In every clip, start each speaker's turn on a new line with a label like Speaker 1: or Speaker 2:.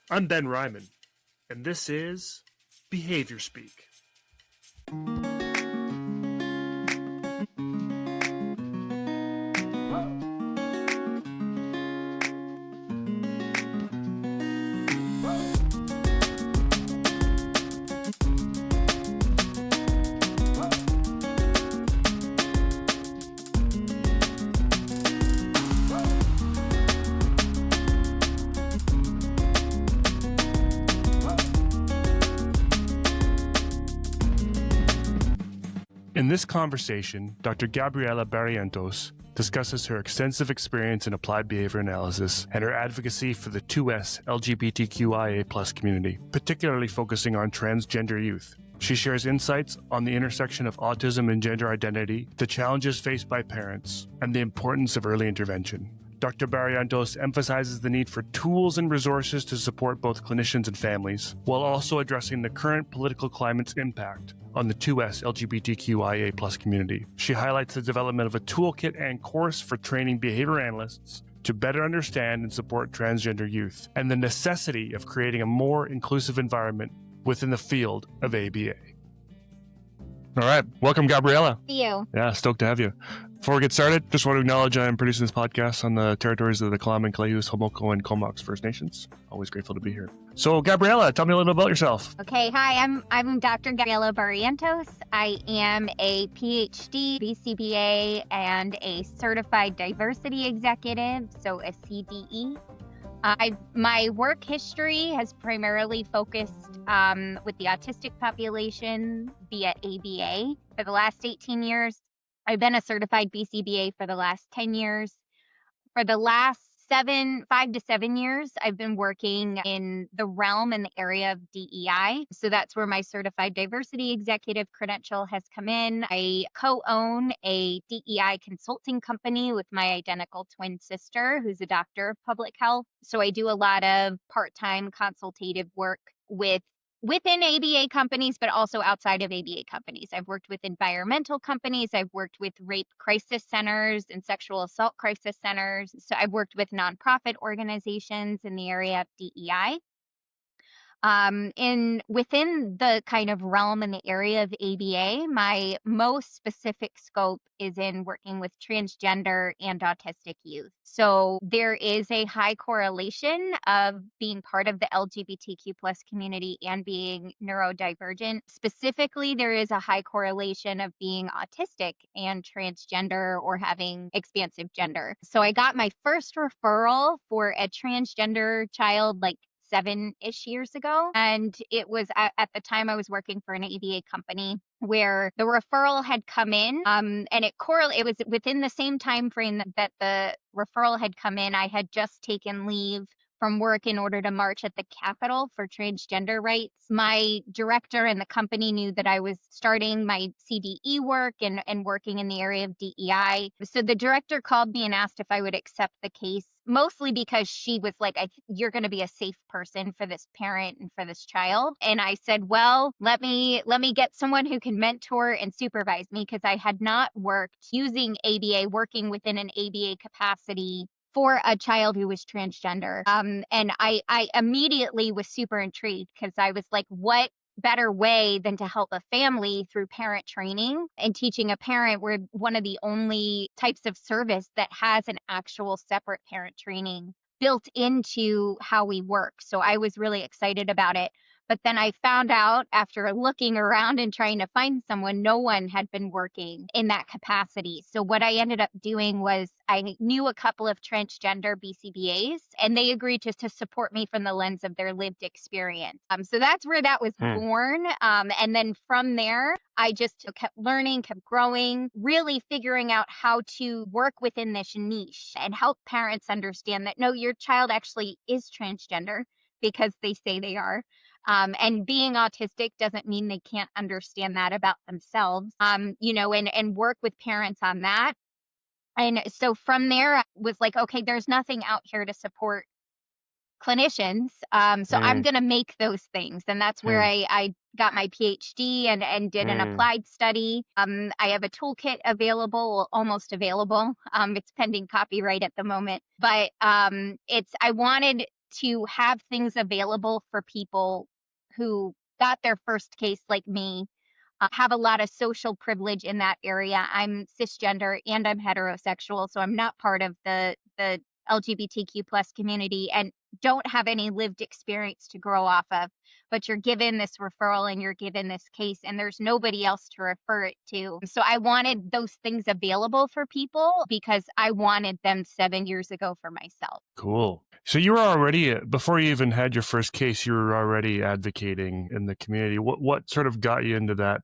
Speaker 1: I'm Ben Ryman, and this is Behavior Speak. In this conversation, Dr. Gabriella Barrientos discusses her extensive experience in applied behavior analysis and her advocacy for the 2S LGBTQIA+ community, particularly focusing on transgender youth. She shares insights on the intersection of autism and gender identity, the challenges faced by parents, and the importance of early intervention. Dr. Barrientos emphasizes the need for tools and resources to support both clinicians and families, while also addressing the current political climate's impact on the 2S LGBTQIA+ community. She highlights the development of a toolkit and course for training behavior analysts to better understand and support transgender youth, and the necessity of creating a more inclusive environment within the field of ABA. All right. Welcome, Gabriella.
Speaker 2: Thank you.
Speaker 1: Yeah, stoked to have you. Before we get started, just want to acknowledge I'm producing this podcast on the territories of the Kalaman, Kalehus, Homoko, and Comox First Nations. Always grateful to be here. So, Gabriella, tell me a little bit about yourself.
Speaker 2: Okay. Hi, I'm Dr. Gabriella Barrientos. I am a PhD, BCBA, and a certified diversity executive, so a CDE. My work history has primarily focused with the autistic population via ABA for the last 18 years. I've been a certified BCBA for the last 10 years. For the last 5 to 7 years, I've been working in the realm and the area of DEI. So that's where my certified diversity executive credential has come in. I co-own a DEI consulting company with my identical twin sister, who's a doctor of public health. So I do a lot of part-time consultative work within ABA companies, but also outside of ABA companies. I've worked with environmental companies. I've worked with rape crisis centers and sexual assault crisis centers. So I've worked with nonprofit organizations in the area of DEI. Within the kind of realm in the area of ABA, my most specific scope is in working with transgender and autistic youth. So there is a high correlation of being part of the LGBTQ+ community and being neurodivergent. Specifically, there is a high correlation of being autistic and transgender or having expansive gender. So I got my first referral for a transgender child 7-ish years ago. And it was at the time I was working for an ABA company where the referral had come in and it was within the same time frame that the referral had come in. I had just taken leave from work in order to march at the Capitol for transgender rights. My director and the company knew that I was starting my CDE work and working in the area of DEI. So the director called me and asked if I would accept the case, mostly because she was like, you're going to be a safe person for this parent and for this child. And I said, well, let me get someone who can mentor and supervise me, because I had not worked using ABA, working within an ABA capacity for a child who was transgender. And I immediately was super intrigued, because I was like, what better way than to help a family through parent training and teaching a parent? We're one of the only types of service that has an actual separate parent training built into how we work. So I was really excited about it. But then I found out, after looking around and trying to find someone, no one had been working in that capacity. So what I ended up doing was I knew a couple of transgender BCBAs, and they agreed to support me from the lens of their lived experience. So that's where that was born. And then from there, I just kept learning, kept growing, really figuring out how to work within this niche and help parents understand that, no, your child actually is transgender because they say they are. And being autistic doesn't mean they can't understand that about themselves, and work with parents on that. And so from there, I was like, okay, there's nothing out here to support clinicians. So I'm going to make those things. And that's where I got my PhD and did an applied study. I have a toolkit available, almost available. It's pending copyright at the moment. But I wanted to have things available for people who got their first case like me, have a lot of social privilege in that area. I'm cisgender and I'm heterosexual, so I'm not part of the LGBTQ plus community and don't have any lived experience to grow off of. But you're given this referral and you're given this case, and there's nobody else to refer it to. So I wanted those things available for people because I wanted them 7 years ago for myself.
Speaker 1: Cool. So you were already, before you even had your first case, you were already advocating in the community. What sort of got you into that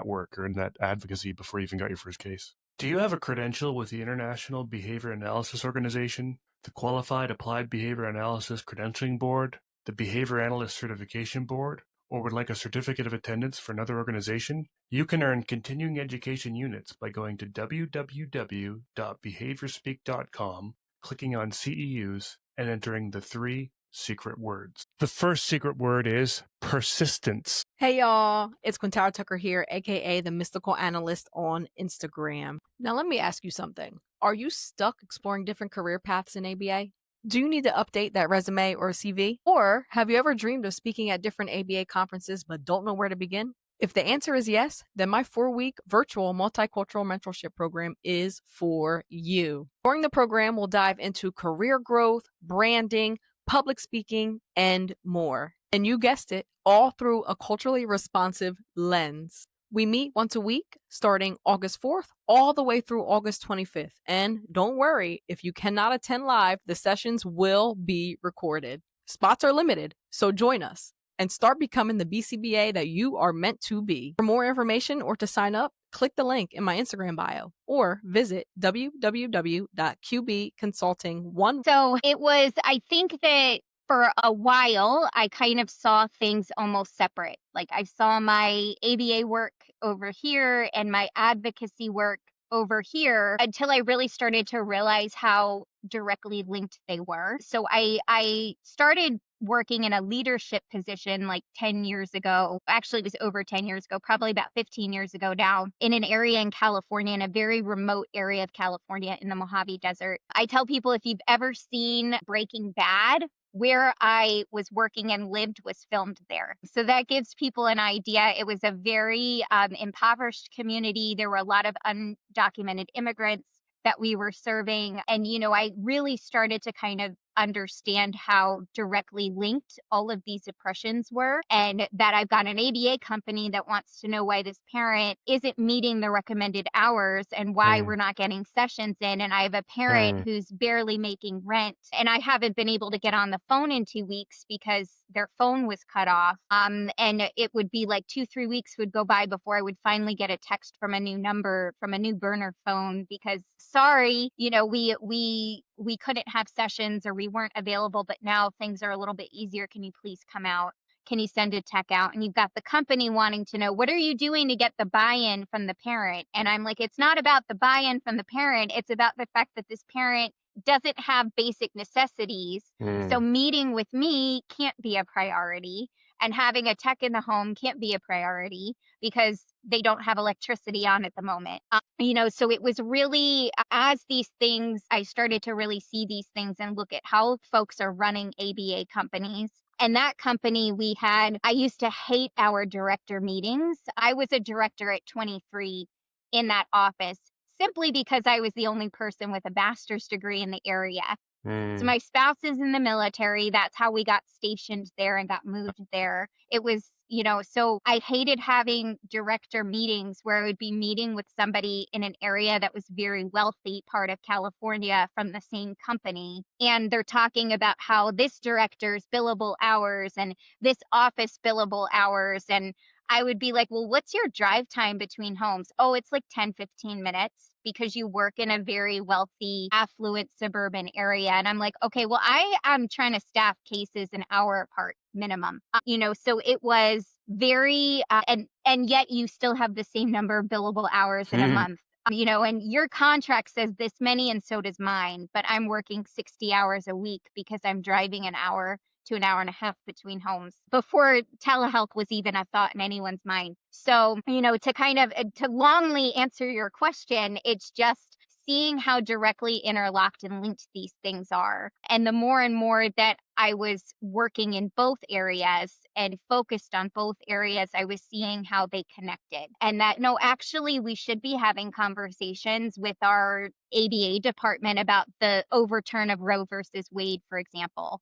Speaker 1: work or in that advocacy before you even got your first case? Do you have a credential with the International Behavior Analysis Organization, the Qualified Applied Behavior Analysis Credentialing Board, the Behavior Analyst Certification Board, or would like a certificate of attendance for another organization? You can earn continuing education units by going to www.behaviorspeak.com, clicking on CEUs, and entering the 3 secret words. The first secret word is persistence.
Speaker 3: Hey y'all, it's Quintara Tucker here, aka the Mystical Analyst on Instagram. Now let me ask you something. Are you stuck exploring different career paths in ABA? Do you need to update that resume or CV? Or have you ever dreamed of speaking at different ABA conferences but don't know where to begin? If the answer is yes, then my 4-week virtual multicultural mentorship program is for you. During the program, we'll dive into career growth, branding, public speaking, and more. And you guessed it, all through a culturally responsive lens. We meet once a week, starting August 4th, all the way through August 25th. And don't worry, if you cannot attend live, the sessions will be recorded. Spots are limited, so join us and start becoming the BCBA that you are meant to be. For more information or to sign up, click the link in my Instagram bio or visit www.qbconsulting1.
Speaker 2: So it was, I think that for a while, I kind of saw things almost separate. Like I saw my ABA work over here and my advocacy work over here until I really started to realize how directly linked they were. So I started working in a leadership position like 10 years ago. Actually, it was over 10 years ago, probably about 15 years ago now, in an area in California, in a very remote area of California in the Mojave Desert. I tell people, if you've ever seen Breaking Bad, where I was working and lived was filmed there. So that gives people an idea. It was a very impoverished community. There were a lot of undocumented immigrants that we were serving. And, I really started to kind of understand how directly linked all of these oppressions were, and that I've got an ABA company that wants to know why this parent isn't meeting the recommended hours and why we're not getting sessions in. And I have a parent who's barely making rent, and I haven't been able to get on the phone in 2 weeks because their phone was cut off. And it would be like 2-3 weeks would go by before I would finally get a text from a new number, from a new burner phone, because sorry, we couldn't have sessions or we weren't available, but now things are a little bit easier. Can you please come out? Can you send a tech out? And you've got the company wanting to know, what are you doing to get the buy-in from the parent? And I'm like, it's not about the buy-in from the parent. It's about the fact that this parent doesn't have basic necessities. So meeting with me can't be a priority. And having a tech in the home can't be a priority because they don't have electricity on at the moment. So it was really, as these things, I started to really see these things and look at how folks are running ABA companies. And that company I used to hate our director meetings. I was a director at 23 in that office simply because I was the only person with a master's degree in the area. So my spouse is in the military. That's how we got stationed there and got moved there. It was, so I hated having director meetings where I would be meeting with somebody in an area that was very wealthy, part of California, from the same company. And they're talking about how this director's billable hours and this office billable hours. And I would be like, well, what's your drive time between homes? Oh, it's like 10-15 minutes because you work in a very wealthy, affluent suburban area. And I'm like, okay, well, I am trying to staff cases an hour apart minimum. So it was very, and yet you still have the same number of billable hours in a month. And your contract says this many, and so does mine, but I'm working 60 hours a week because I'm driving an hour to an hour and a half between homes before telehealth was even a thought in anyone's mind. So, to kind of, to longly answer your question, it's just seeing how directly interlocked and linked these things are. And the more and more that I was working in both areas and focused on both areas, I was seeing how they connected. And that, no, actually, we should be having conversations with our ABA department about the overturn of Roe versus Wade, for example.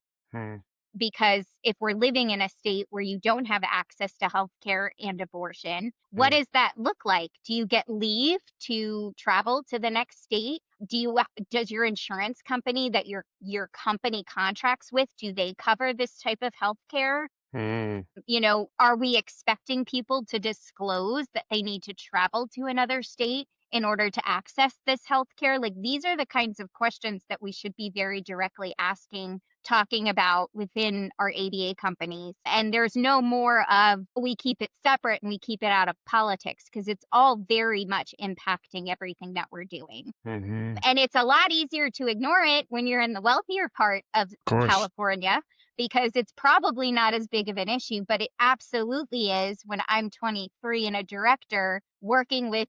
Speaker 2: Because if we're living in a state where you don't have access to healthcare and abortion, what does that look like? Do you get leave to travel to the next state? Does your insurance company that your company contracts with, do they cover this type of healthcare? You know, are we expecting people to disclose that they need to travel to another state in order to access this healthcare? Like, these are the kinds of questions that we should be very directly asking, talking about within our ABA companies. And there's no more of we keep it separate and we keep it out of politics, because it's all very much impacting everything that we're doing. And it's a lot easier to ignore it when you're in the wealthier part of California, because it's probably not as big of an issue, but it absolutely is when I'm 23 and a director working with,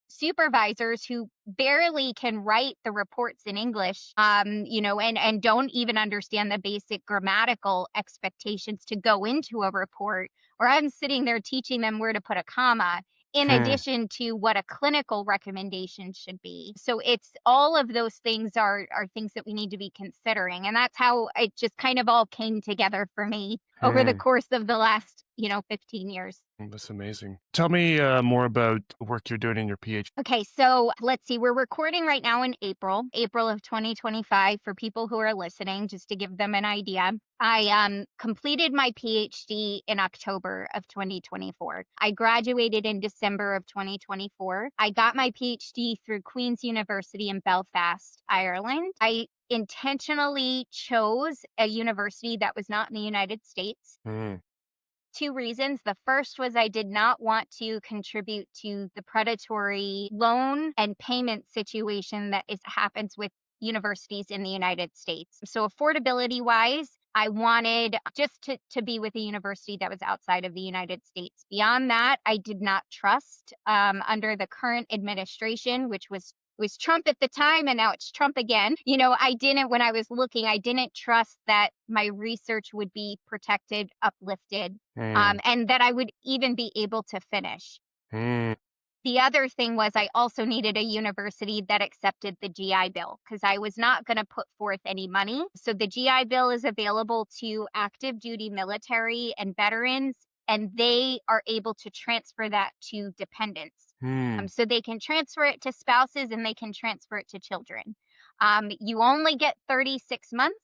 Speaker 2: supervisors who barely can write the reports in English, and don't even understand the basic grammatical expectations to go into a report, or I'm sitting there teaching them where to put a comma, in addition to what a clinical recommendation should be. So it's all of those things are things that we need to be considering. And that's how it just kind of all came together for me over the course of the last, 15 years.
Speaker 1: That's amazing. Tell me more about the work you're doing in your PhD.
Speaker 2: Okay, so let's see. We're recording right now in April of 2025 for people who are listening, just to give them an idea. I completed my PhD in October of 2024. I graduated in December of 2024. I got my PhD through Queen's University in Belfast, Ireland. I intentionally chose a university that was not in the United States. Two reasons. The first was I did not want to contribute to the predatory loan and payment situation that happens with universities in the United States. So affordability wise, I wanted just to be with a university that was outside of the United States. Beyond that, I did not trust under the current administration, which was Trump at the time, and now it's Trump again. When I was looking, I didn't trust that my research would be protected, uplifted, and that I would even be able to finish. The other thing was I also needed a university that accepted the GI Bill, because I was not going to put forth any money. So the GI Bill is available to active duty military and veterans, and they are able to transfer that to dependents. So they can transfer it to spouses and they can transfer it to children. You only get 36 months.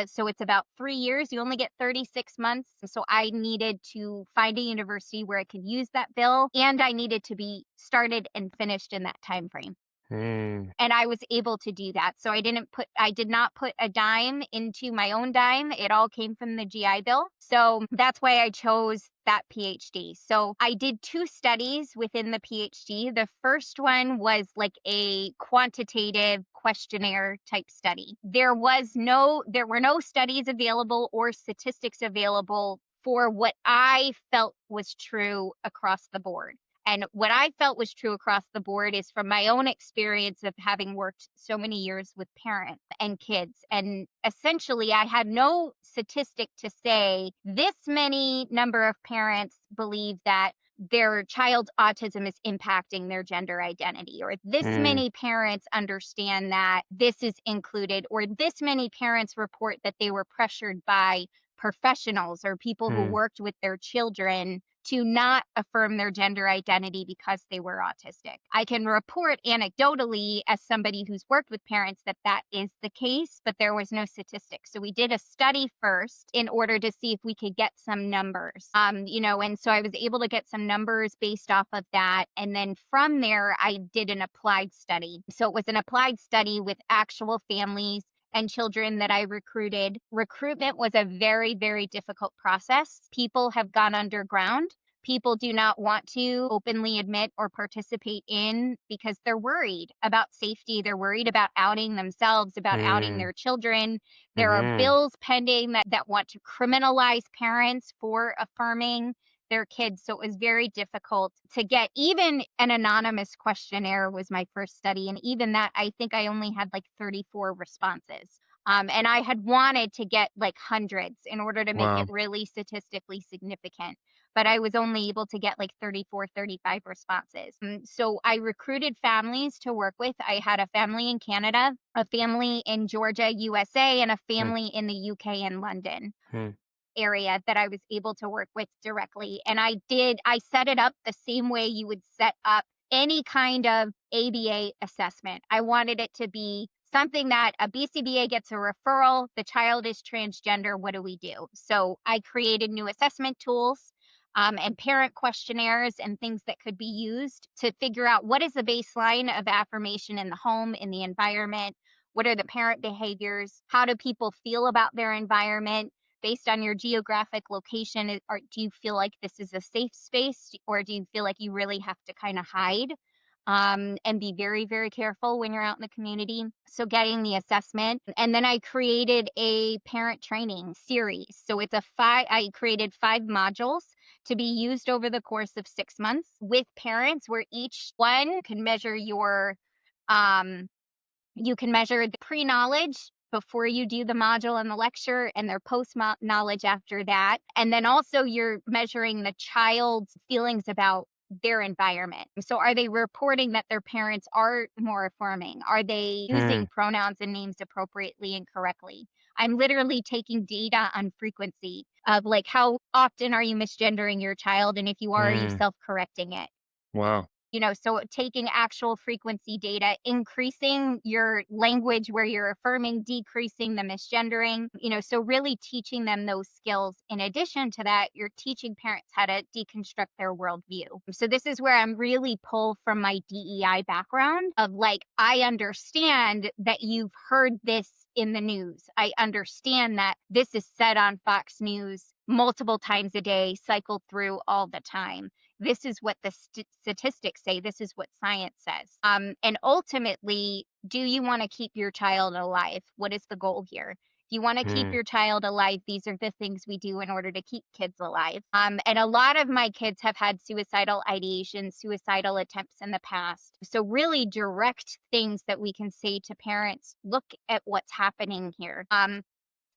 Speaker 2: So it's about 3 years. You only get 36 months. So I needed to find a university where I could use that bill, and I needed to be started and finished in that time frame. And I was able to do that. So I did not put a dime into my own dime. It all came from the GI Bill. So that's why I chose that PhD. So I did 2 studies within the PhD. The first one was like a quantitative questionnaire type study. There were no studies available or statistics available for what I felt was true across the board. And what I felt was true across the board is from my own experience of having worked so many years with parents and kids. And essentially, I had no statistic to say this many number of parents believe that their child's autism is impacting their gender identity, or this many parents understand that this is included, or this many parents report that they were pressured by professionals or people who worked with their children to not affirm their gender identity because they were autistic. I can report anecdotally as somebody who's worked with parents that is the case, but there was no statistics. So we did a study first in order to see if we could get some numbers, and so I was able to get some numbers based off of that. And then from there, I did an applied study. So it was an applied study with actual families and children that I recruited. Recruitment was a very, very difficult process. People have gone underground. People do not want to openly admit or participate in because they're worried about safety. They're worried about outing themselves, about outing their children. There are bills pending that want to criminalize parents for affirming. their kids. So it was very difficult to get. Even an anonymous questionnaire was my first study. And even that, I think I only had like 34 responses. And I had wanted to get like hundreds in order to make
Speaker 1: Wow.
Speaker 2: it really statistically significant. But I was only able to get like 34, 35 responses. So I recruited families to work with. I had a family in Canada, a family in Georgia, USA, and a family in the UK and London area that I was able to work with directly. And I set it up the same way you would set up any kind of ABA assessment. I wanted it to be something that a BCBA gets a referral, the child is transgender, what do we do? So I created new assessment tools and parent questionnaires and things that could be used to figure out what is the baseline of affirmation in the home, in the environment, what are the parent behaviors, how do people feel about their environment, based on your geographic location. Do you feel like this is a safe space, or do you feel like you really have to kind of hide and be very, very careful when you're out in the community? So getting the assessment. And then I created a parent training series. So I created 5 modules to be used over the course of 6 months with parents, where each one can measure you can measure the pre-knowledge before you do the module and the lecture, and their post-knowledge after that. And then also you're measuring the child's feelings about their environment. So are they reporting that their parents are more affirming? Are they using pronouns and names appropriately and correctly? I'm literally taking data on frequency of like, how often are you misgendering your child? And if you are you self-correcting it?
Speaker 1: Wow.
Speaker 2: So taking actual frequency data, increasing your language where you're affirming, decreasing the misgendering, so really teaching them those skills. In addition to that, you're teaching parents how to deconstruct their worldview. So this is where I'm really pulled from my DEI background of like, I understand that you've heard this in the news. I understand that this is said on Fox News multiple times a day, cycled through all the time. This is what the statistics say. This is what science says. And ultimately, do you want to keep your child alive? What is the goal here? If you want to keep your child alive, these are the things we do in order to keep kids alive. And a lot of my kids have had suicidal ideation, suicidal attempts in the past. So really direct things that we can say to parents, look at what's happening here.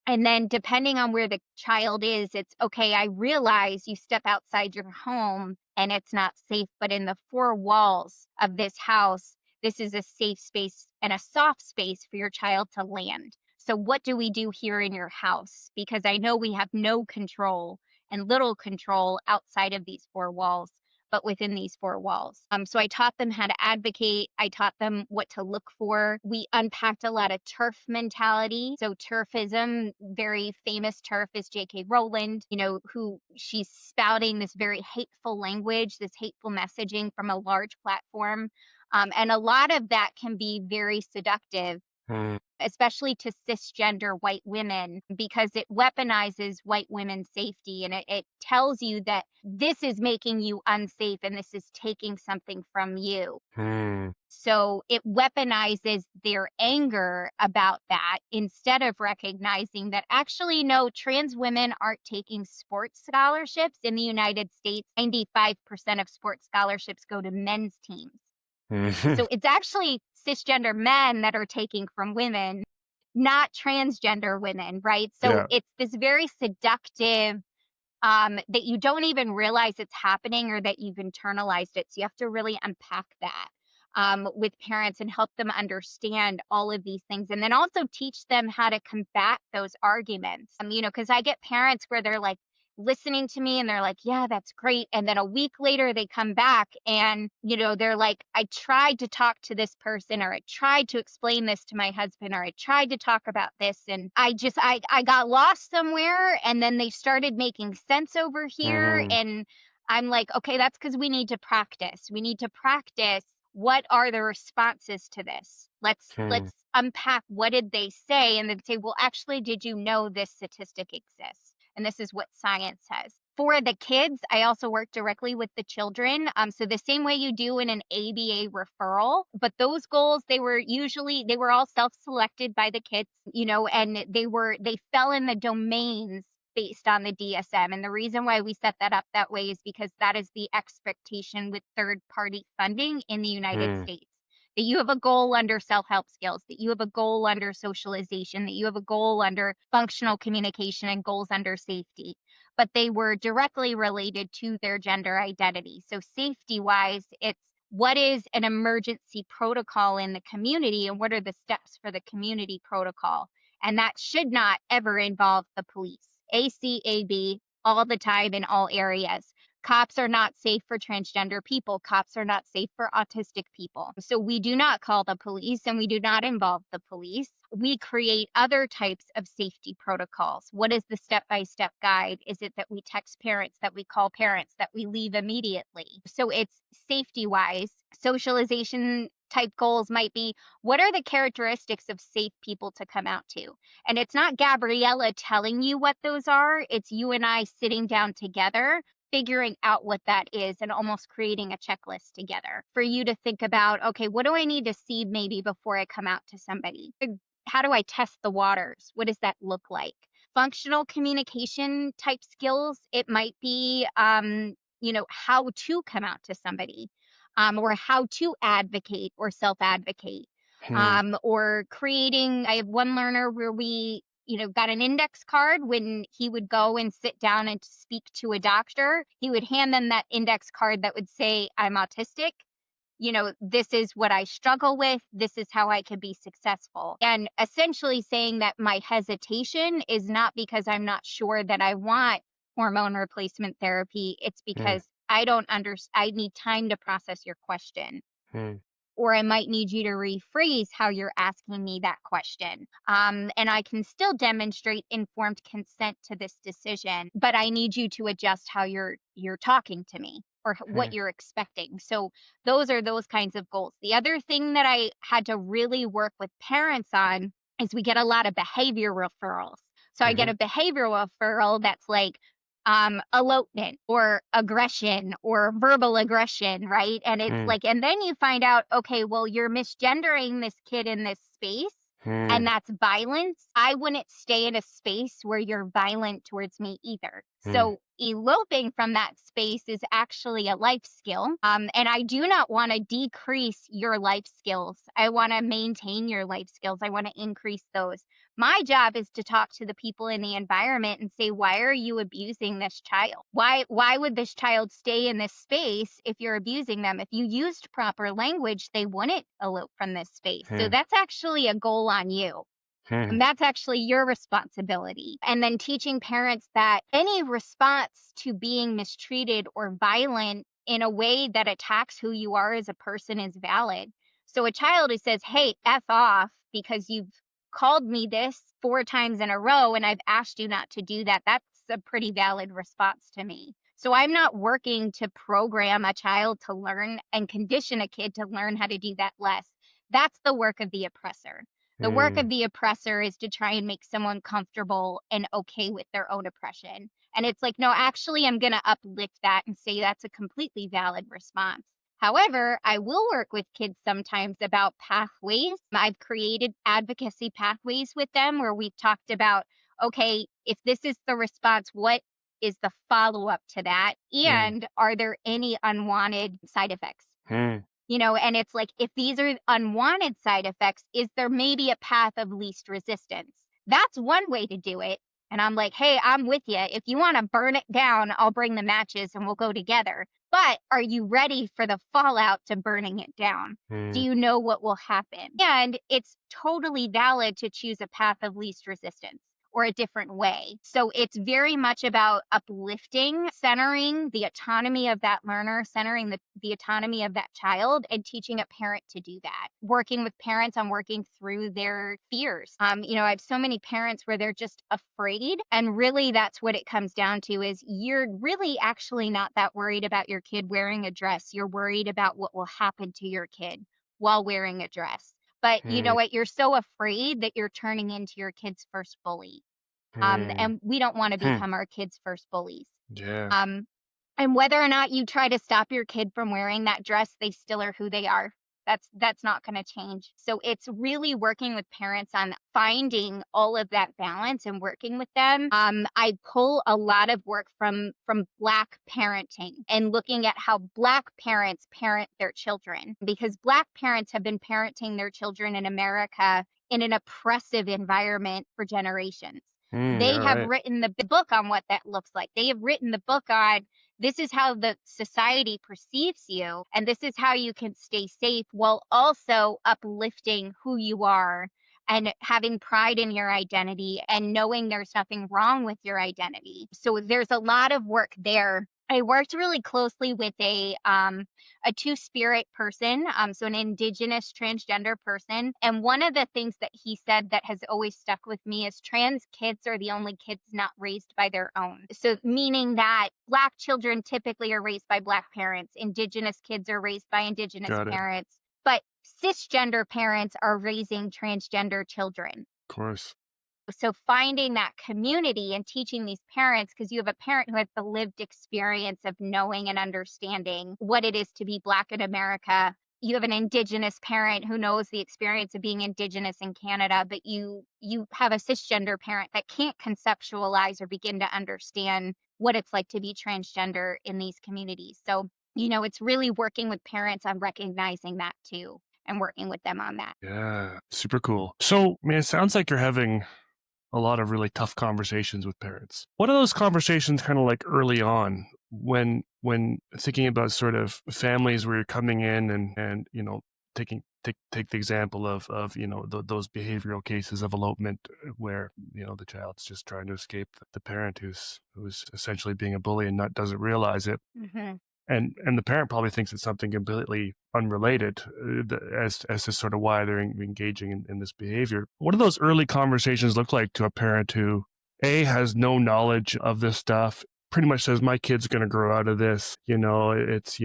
Speaker 2: And then depending on where the child is, it's okay, I realize you step outside your home and it's not safe, but in the 4 walls of this house, this is a safe space and a soft space for your child to land. So what do we do here in your house? Because I know we have no control and little control outside of these 4 walls, but within these 4 walls. So I taught them how to advocate. I taught them what to look for. We unpacked a lot of TERF mentality. So TERFism, very famous TERF is J.K. Rowling, who she's spouting this very hateful language, this hateful messaging from a large platform. And a lot of that can be very seductive, especially to cisgender white women, because it weaponizes white women's safety, and it tells you that this is making you unsafe and this is taking something from you. So it weaponizes their anger about that, instead of recognizing that actually, no, trans women aren't taking sports scholarships. In the United States, 95% of sports scholarships go to men's teams. So it's actually cisgender men that are taking from women, not transgender women, right? So it's this very seductive that you don't even realize it's happening, or that you've internalized it. So you have to really unpack that with parents and help them understand all of these things. And then also teach them how to combat those arguments. Because I get parents where they're like, listening to me and they're like, yeah, that's great. And then a week later they come back and, they're like, I tried to talk to this person, or I tried to explain this to my husband, or I tried to talk about this. And I got lost somewhere, and then they started making sense over here. And I'm like, okay, that's because we need to practice. We need to practice. What are the responses to this? Let's unpack, what did they say? And then say, well, actually, did you know this statistic exists? And this is what science says. For the kids, I also work directly with the children. So the same way you do in an ABA referral, but those goals, they were all self-selected by the kids, and they fell in the domains based on the DSM. And the reason why we set that up that way is because that is the expectation with third-party funding in the United
Speaker 1: Mm.
Speaker 2: States. That you have a goal under self-help skills, that you have a goal under socialization, that you have a goal under functional communication and goals under safety. But they were directly related to their gender identity. So safety-wise, it's what is an emergency protocol in the community and what are the steps for the community protocol? And that should not ever involve the police. ACAB all the time in all areas. Cops are not safe for transgender people. Cops are not safe for autistic people. So we do not call the police and we do not involve the police. We create other types of safety protocols. What is the step-by-step guide? Is it that we text parents, that we call parents, that we leave immediately? So it's safety-wise. Socialization type goals might be, what are the characteristics of safe people to come out to? And it's not Gabriella telling you what those are. It's you and I sitting down together, figuring out what that is and almost creating a checklist together for you to think about, okay, what do I need to see maybe before I come out to somebody? How do I test the waters? What does that look like? Functional communication type skills, it might be, how to come out to somebody. Or how to advocate or self-advocate, or creating. I have one learner where we, got an index card. When he would go and sit down and speak to a doctor, he would hand them that index card that would say, I'm autistic. This is what I struggle with. This is how I can be successful. And essentially saying that my hesitation is not because I'm not sure that I want hormone replacement therapy. It's because I don't I need time to process your question. Or I might need you to rephrase how you're asking me that question. And I can still demonstrate informed consent to this decision, but I need you to adjust how you're talking to me or what you're expecting. So those are those kinds of goals. The other thing that I had to really work with parents on is we get a lot of behavior referrals. So I get a behavioral referral that's like, elopement or aggression or verbal aggression, right? And it's like, and then you find out, okay, well, you're misgendering this kid in this space and that's violence. I wouldn't stay in a space where you're violent towards me either. So eloping from that space is actually a life skill. And I do not want to decrease your life skills. I want to maintain your life skills. I want to increase those. My job is to talk to the people in the environment and say, why are you abusing this child? Why would this child stay in this space if you're abusing them? If you used proper language, they wouldn't elope from this space. So that's actually a goal on you. And that's actually your responsibility. And then teaching parents that any response to being mistreated or violent in a way that attacks who you are as a person is valid. So a child who says, hey, F off because you've called me this 4 times in a row and I've asked you not to do that, that's a pretty valid response to me. So I'm not working to program a child to learn and condition a kid to learn how to do that less. That's the work of the oppressor. The work of the oppressor is to try and make someone comfortable and okay with their own oppression. And it's like, no, actually, I'm going to uplift that and say that's a completely valid response. However, I will work with kids sometimes about pathways. I've created advocacy pathways with them where we've talked about, okay, if this is the response, what is the follow-up to that? And are there any unwanted side effects? And it's like, if these are unwanted side effects, is there maybe a path of least resistance? That's one way to do it. And I'm like, hey, I'm with you. If you want to burn it down, I'll bring the matches and we'll go together. But are you ready for the fallout to burning it down? Do you know what will happen? And it's totally valid to choose a path of least resistance or a different way. So it's very much about uplifting, centering the autonomy of that learner, centering the autonomy of that child, and teaching a parent to do that. Working with parents on working through their fears. I have so many parents where they're just afraid. And really that's what it comes down to is you're really actually not that worried about your kid wearing a dress. You're worried about what will happen to your kid while wearing a dress. But you know what? You're so afraid that you're turning into your kid's first bully. And we don't want to become our kids' first bullies.
Speaker 1: Yeah.
Speaker 2: And whether or not you try to stop your kid from wearing that dress, they still are who they are. That's not going to change. So it's really working with parents on finding all of that balance and working with them. I pull a lot of work from Black parenting and looking at how Black parents parent their children, because Black parents have been parenting their children in America in an oppressive environment for generations. They have written the book on what that looks like. They have written the book on this is how the society perceives you, and this is how you can stay safe while also uplifting who you are and having pride in your identity and knowing there's nothing wrong with your identity. So there's a lot of work there. I worked really closely with a two-spirit person, so an Indigenous transgender person. And one of the things that he said that has always stuck with me is trans kids are the only kids not raised by their own. So meaning that Black children typically are raised by Black parents, Indigenous kids are raised by Indigenous parents, but cisgender parents are raising transgender children.
Speaker 1: Of course.
Speaker 2: So finding that community and teaching these parents, because you have a parent who has the lived experience of knowing and understanding what it is to be Black in America. You have an Indigenous parent who knows the experience of being Indigenous in Canada, but you have a cisgender parent that can't conceptualize or begin to understand what it's like to be transgender in these communities. So, it's really working with parents on recognizing that too and working with them on that.
Speaker 1: Yeah, super cool. So, it sounds like you're having a lot of really tough conversations with parents. What are those conversations kind of like early on when thinking about sort of families where you're coming in and take the example of those behavioral cases of elopement where the child's just trying to escape the parent who's essentially being a bully and doesn't realize it.
Speaker 2: Mm-hmm.
Speaker 1: And the parent probably thinks it's something completely unrelated as to sort of why they're engaging in this behavior. What do those early conversations look like to a parent who has no knowledge of this stuff, pretty much says my kid's going to grow out of this, it's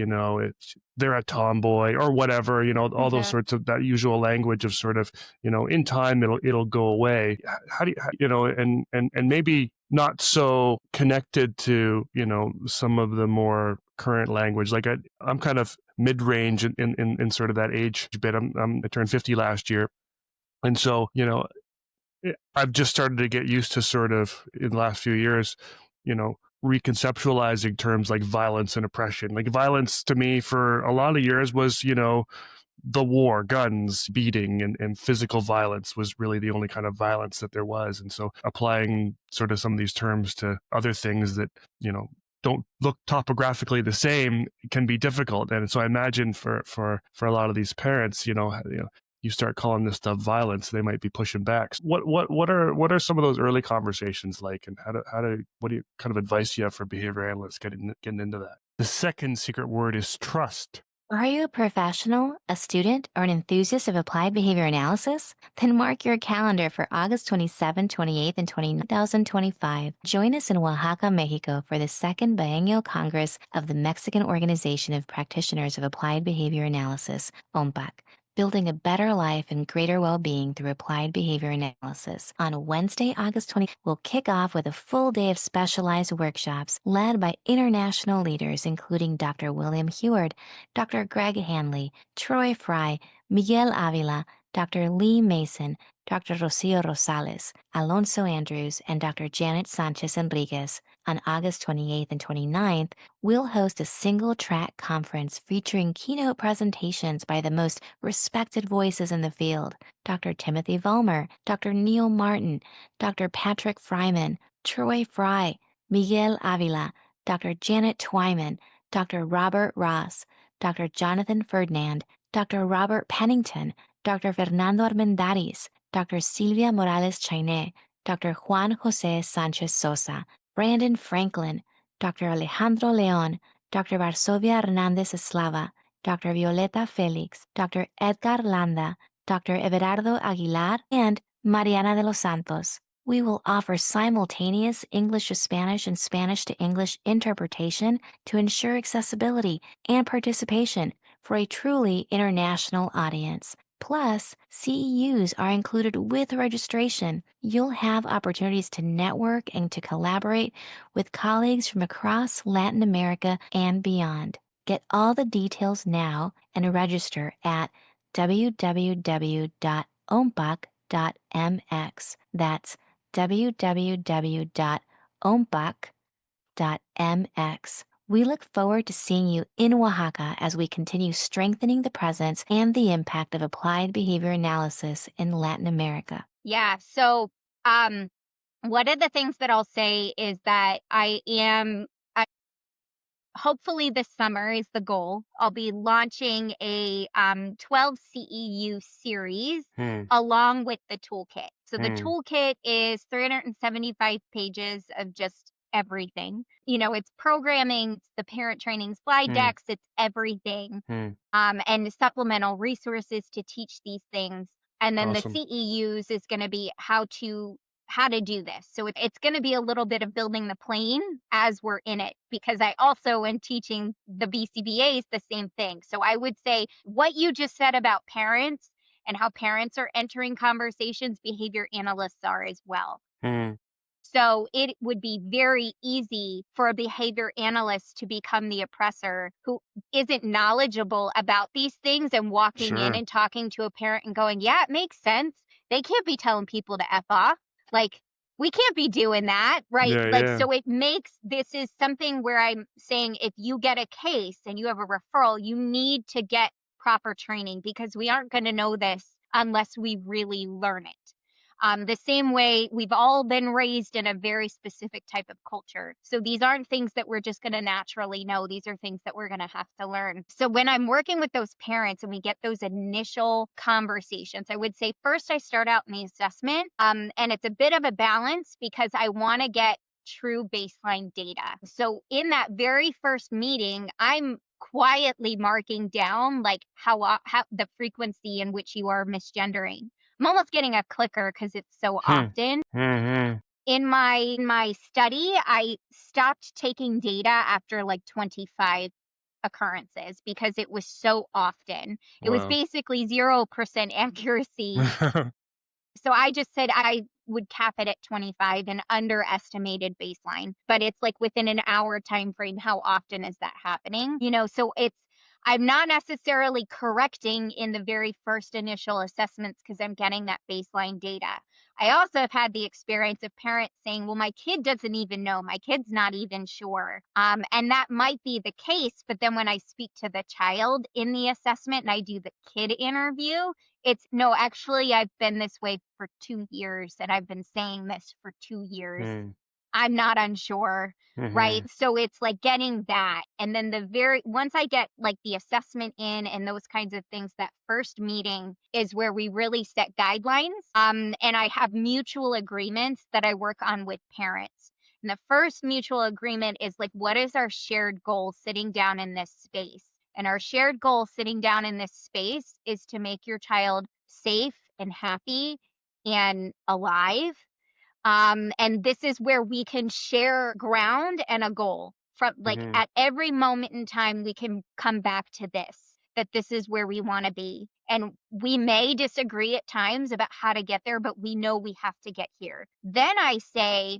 Speaker 1: they're a tomboy or whatever, all those sorts of that usual language of sort of, in time it'll go away. How do you, and maybe not so connected to, some of the more current language. Like I'm kind of mid-range in sort of that age bit. I turned 50 last year. And so, I've just started to get used to sort of in the last few years, reconceptualizing terms like violence and oppression. Like violence to me for a lot of years was, the war, guns, beating, and physical violence was really the only kind of violence that there was. And so applying sort of some of these terms to other things that, don't look topographically the same can be difficult. And so I imagine for a lot of these parents, you start calling this stuff violence, they might be pushing back. What are some of those early conversations like, and what do you kind of advice you have for behavior analysts getting into that? The second secret word is trust.
Speaker 4: Are you a professional, a student, or an enthusiast of applied behavior analysis? Then mark your calendar for August 27, 28, and 2025. Join us in Oaxaca, Mexico for the second biennial Congress of the Mexican Organization of Practitioners of Applied Behavior Analysis, OMPAC. Building a better life and greater well-being through applied behavior analysis. On Wednesday, August 20th, we'll kick off with a full day of specialized workshops led by international leaders including Dr. William Heward, Dr. Greg Hanley, Troy Fry, Miguel Avila, Dr. Lee Mason, Dr. Rocio Rosales, Alonso Andrews, and Dr. Janet Sanchez Enriquez. On August 28th and 29th, we'll host a single-track conference featuring keynote presentations by the most respected voices in the field: Dr. Timothy Vollmer, Dr. Neil Martin, Dr. Patrick Fryman, Troy Fry, Miguel Avila, Dr. Janet Twyman, Dr. Robert Ross, Dr. Jonathan Ferdinand, Dr. Robert Pennington, Dr. Fernando Armendariz, Dr. Silvia Morales Chainé, Dr. Juan José Sánchez Sosa, Brandon Franklin, Dr. Alejandro León, Dr. Varsovia Hernández Eslava, Dr. Violeta Félix, Dr. Edgar Landa, Dr. Everardo Aguilar, and Mariana de los Santos. We will offer simultaneous English to Spanish and Spanish to English interpretation to ensure accessibility and participation for a truly international audience. Plus, CEUs are included with registration. You'll have opportunities to network and to collaborate with colleagues from across Latin America and beyond. Get all the details now and register at www.ompak.mx. That's www.ompak.mx. We look forward to seeing you in Oaxaca as we continue strengthening the presence and the impact of applied behavior analysis in Latin America.
Speaker 2: Yeah. So, one of the things that I'll say is that hopefully this summer is the goal. I'll be launching a 12 CEU series along with the toolkit. So the toolkit is 375 pages of just everything. It's programming, it's the parent training slide decks, it's everything. And supplemental resources to teach these things. And then
Speaker 1: Awesome.
Speaker 2: the CEUs is going to be how to do this. So it's going to be a little bit of building the plane as we're in it, because I also am teaching the BCBAs the same thing. So I would say what you just said about parents and how parents are entering conversations, behavior analysts are as well. So it would be very easy for a behavior analyst to become the oppressor who isn't knowledgeable about these things and walking in and talking to a parent and going, yeah, it makes sense. They can't be telling people to F off. Like, we can't be doing that, right? So this is something where I'm saying if you get a case and you have a referral, you need to get proper training, because we aren't going to know this unless we really learn it. The same way we've all been raised in a very specific type of culture. So these aren't things that we're just going to naturally know. These are things that we're going to have to learn. So when I'm working with those parents and we get those initial conversations, I would say first I start out in the assessment. And it's a bit of a balance because I want to get true baseline data. So in that very first meeting, I'm quietly marking down like how the frequency in which you are misgendering. I'm almost getting a clicker because it's so often. In my study, I stopped taking data after like 25 occurrences because it was so often. It was basically 0% accuracy. So I just said I would cap it at 25, an underestimated baseline, but it's like within an hour time frame. How often is that happening? So I'm not necessarily correcting in the very first initial assessments because I'm getting that baseline data. I also have had the experience of parents saying, well, my kid doesn't even know. My kid's not even sure. And that might be the case. But then when I speak to the child in the assessment and I do the kid interview, it's no, actually, I've been this way for 2 years and I've been saying this for 2 years. I'm not unsure. Right. So it's like getting that. And then once I get like the assessment in and those kinds of things, that first meeting is where we really set guidelines. And I have mutual agreements that I work on with parents. And the first mutual agreement is like, what is our shared goal sitting down in this space? And our shared goal sitting down in this space is to make your child safe and happy and alive. And this is where we can share ground and a goal from like at every moment in time, we can come back to that this is where we want to be. And we may disagree at times about how to get there, but we know we have to get here. Then I say,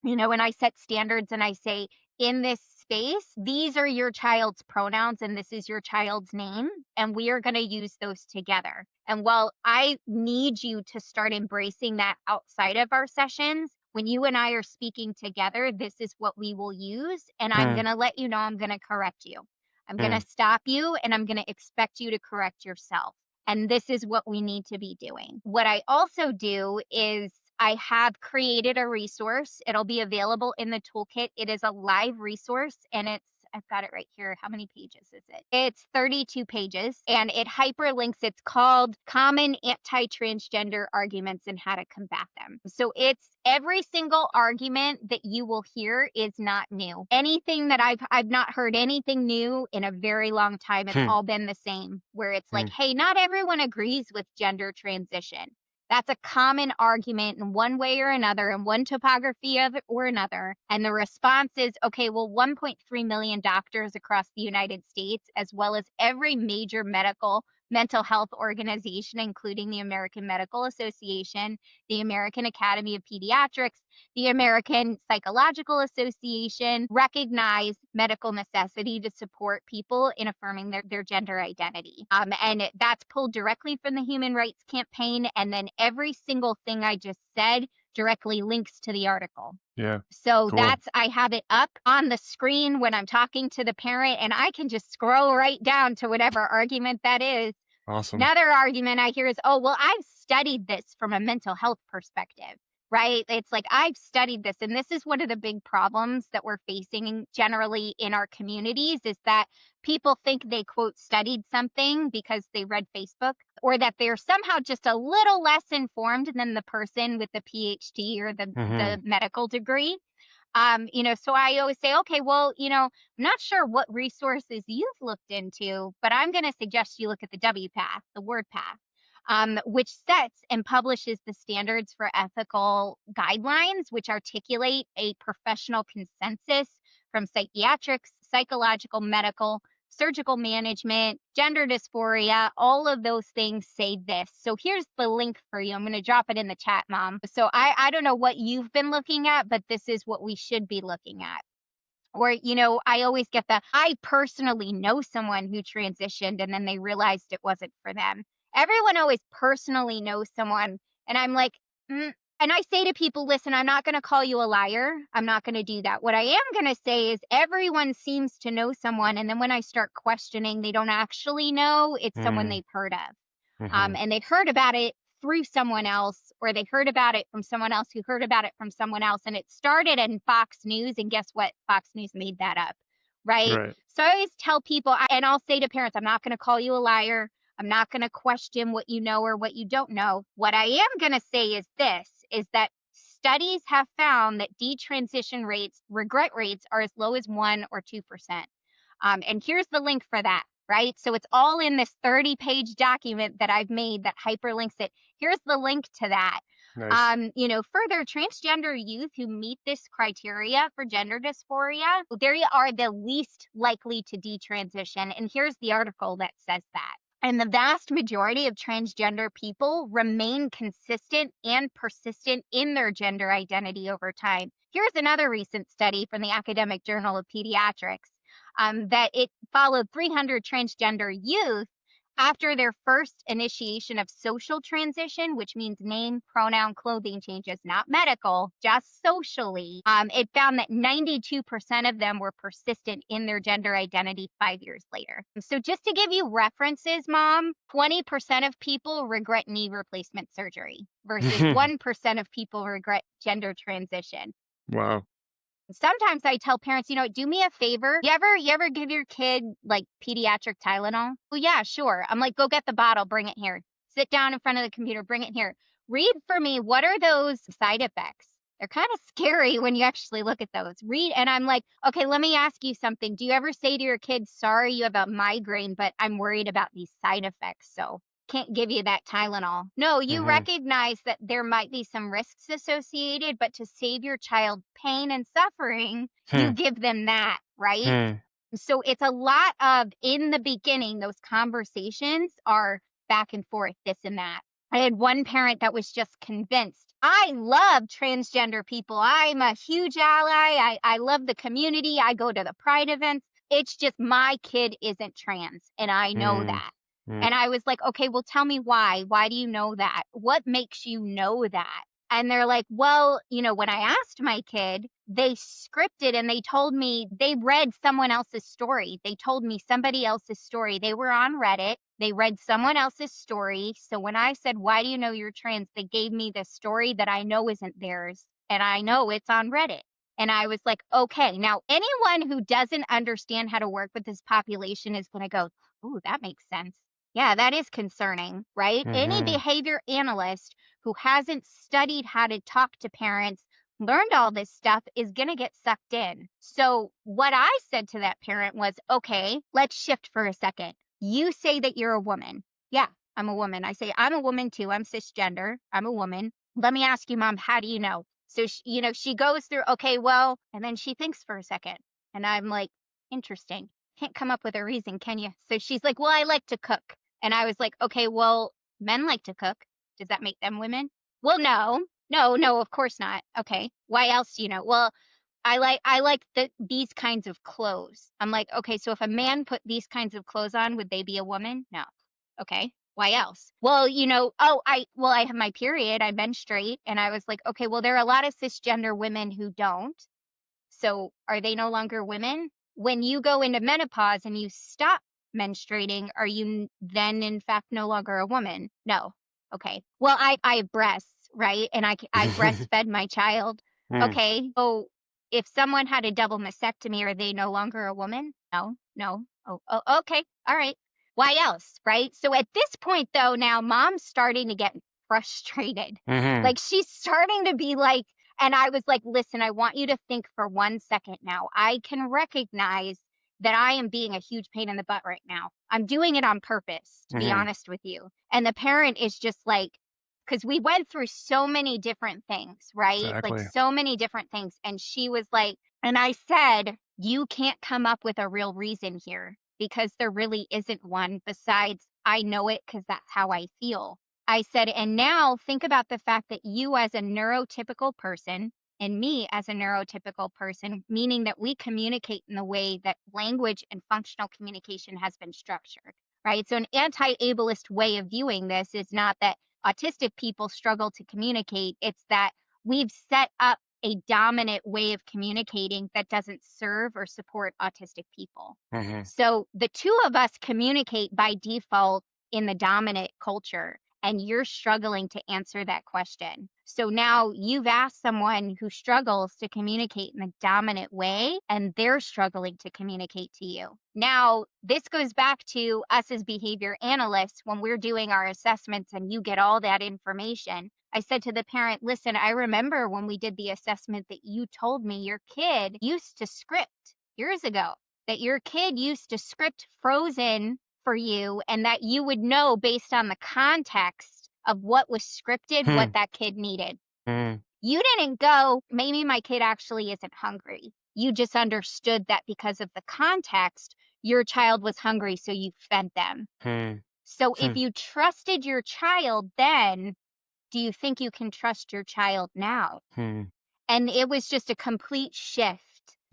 Speaker 2: when I set standards and I say, in this space, these are your child's pronouns and this is your child's name, and we are going to use those together. And while I need you to start embracing that outside of our sessions, when you and I are speaking together, this is what we will use. And I'm going to let you know I'm going to correct you. I'm going to stop you and I'm going to expect you to correct yourself. And this is what we need to be doing. What I also do is I have created a resource. It'll be available in the toolkit. It is a live resource and I've got it right here. How many pages is it? It's 32 pages and it hyperlinks. It's called Common Anti-Transgender Arguments and How to Combat Them. So it's every single argument that you will hear is not new. Anything that I've not heard anything new in a very long time. It's all been the same, where it's like, hey, not everyone agrees with gender transition. That's a common argument in one way or another, in one topography or another. And the response is, okay, well, 1.3 million doctors across the United States, as well as every major medical mental health organization, including the American Medical Association, the American Academy of Pediatrics, the American Psychological Association, recognize medical necessity to support people in affirming their gender identity. And that's pulled directly from the Human Rights Campaign. And then every single thing I just said directly links to the article.
Speaker 1: Yeah.
Speaker 2: So
Speaker 1: Cool.
Speaker 2: I have it up on the screen when I'm talking to the parent, and I can just scroll right down to whatever argument that is.
Speaker 1: Awesome.
Speaker 2: Another argument I hear is, oh, well, I've studied this from a mental health perspective, right? It's like, I've studied this. And this is one of the big problems that we're facing generally in our communities, is that people think they, quote, studied something because they read Facebook, or that they're somehow just a little less informed than the person with the PhD or the medical degree. So I always say, okay, well, I'm not sure what resources you've looked into, but I'm going to suggest you look at the WPATH, the word path, which sets and publishes the standards for ethical guidelines, which articulate a professional consensus from psychiatrics, psychological, medical, surgical management, gender dysphoria, all of those things say this. So here's the link for you. I'm going to drop it in the chat, Mom. So I don't know what you've been looking at, but this is what we should be looking at. Or, I always get I personally know someone who transitioned and then they realized it wasn't for them. Everyone always personally knows someone. And I'm like, and I say to people, listen, I'm not going to call you a liar. I'm not going to do that. What I am going to say is everyone seems to know someone. And then when I start questioning, they don't actually know. It's someone they've heard of. And they've heard about it through someone else, or they heard about it from someone else who heard about it from someone else. And it started in Fox News. And guess what? Fox News made that up. Right. So I always tell people, and I'll say to parents, I'm not going to call you a liar. I'm not going to question what you know or what you don't know. What I am going to say is this, is that studies have found that detransition rates, regret rates, are as low as 1 or 2%. And here's the link for that, right? So it's all in this 30-page document that I've made that hyperlinks it. Here's the link to that. Nice. Further, transgender youth who meet this criteria for gender dysphoria, they are the least likely to detransition. And here's the article that says that. And the vast majority of transgender people remain consistent and persistent in their gender identity over time. Here's another recent study from the Academic Journal of Pediatrics that it followed 300 transgender youth after their first initiation of social transition, which means name, pronoun, clothing changes, not medical, just socially. It found that 92% of them were persistent in their gender identity 5 years later. So just to give you references, Mom, 20% of people regret knee replacement surgery versus 1% of people regret gender transition.
Speaker 1: Wow.
Speaker 2: Sometimes I tell parents, do me a favor. You ever give your kid like pediatric Tylenol? Oh yeah, sure. I'm like, go get the bottle, bring it here. Sit down in front of the computer, bring it here. Read for me, what are those side effects? They're kind of scary when you actually look at those. Read, and I'm like, okay, let me ask you something. Do you ever say to your kid, sorry, you have a migraine, but I'm worried about these side effects, so can't give you that Tylenol? No, you recognize that there might be some risks associated, but to save your child pain and suffering, you give them that, right? So it's a lot of, in the beginning, those conversations are back and forth, this and that. I had one parent that was just convinced, I love transgender people. I'm a huge ally. I love the community. I go to the Pride events. It's just my kid isn't trans, and I know that. And I was like, okay, well, tell me why. Why do you know that? What makes you know that? And they're like, well, when I asked my kid, they scripted and they told me they read someone else's story. They told me somebody else's story. They were on Reddit. They read someone else's story. So when I said, why do you know you're trans? They gave me the story that I know isn't theirs. And I know it's on Reddit. And I was like, okay, now anyone who doesn't understand how to work with this population is going to go, ooh, that makes sense. Yeah, that is concerning, right? Any behavior analyst who hasn't studied how to talk to parents, learned all this stuff, is going to get sucked in. So what I said to that parent was, okay, let's shift for a second. You say that you're a woman. Yeah, I'm a woman. I say, I'm a woman too. I'm cisgender. I'm a woman. Let me ask you, Mom, how do you know? So, she goes through, okay, well, and then she thinks for a second. And I'm like, interesting. Can't come up with a reason, can you? So she's like, well, I like to cook. And I was like, okay, well, men like to cook. Does that make them women? Well, no, of course not. Okay. Why else do you know? Well, I like these kinds of clothes. I'm like, okay, so if a man put these kinds of clothes on, would they be a woman? No. Okay. Why else? Well, I have my period, I menstruate, and I was like, okay, well, there are a lot of cisgender women who don't. So are they no longer women? When you go into menopause and you stop menstruating, are you then in fact no longer a woman? No. Okay. Well, I have breasts, right? And I breastfed my child.
Speaker 1: Mm.
Speaker 2: Okay. So if someone had a double mastectomy, are they no longer a woman? No. Oh, okay. All right. Why else? Right. So at this point, though, now mom's starting to get frustrated.
Speaker 1: Mhm.
Speaker 2: Like she's starting to be like, and I was like, listen, I want you to think for 1 second now. I can recognize that I am being a huge pain in the butt right now. I'm doing it on purpose, to be
Speaker 1: Mhm.
Speaker 2: honest with you. And the parent is just like, because we went through so many different things, right? Like
Speaker 1: Exactly.
Speaker 2: so many different things. And she was like, and I said, you can't come up with a real reason here because there really isn't one besides I know it because that's how I feel. I said, and now think about the fact that you as a neurotypical person and me as a neurotypical person, meaning that we communicate in the way that language and functional communication has been structured, right? So an anti-ableist way of viewing this is not that autistic people struggle to communicate. It's that we've set up a dominant way of communicating that doesn't serve or support autistic people.
Speaker 1: Mhm.
Speaker 2: So the two of us communicate by default in the dominant culture, and you're struggling to answer that question. So now you've asked someone who struggles to communicate in the dominant way, and they're struggling to communicate to you. Now, this goes back to us as behavior analysts when we're doing our assessments and you get all that information. I said to the parent, listen, I remember when we did the assessment that you told me your kid used to script years ago, that your kid used to script Frozen for you and that you would know based on the context of what was scripted, what that kid needed.
Speaker 1: Mm.
Speaker 2: You didn't go, maybe my kid actually isn't hungry. You just understood that because of the context, your child was hungry, so you fed them.
Speaker 1: Mm.
Speaker 2: So if you trusted your child then, do you think you can trust your child now?
Speaker 1: Mm.
Speaker 2: And it was just a complete shift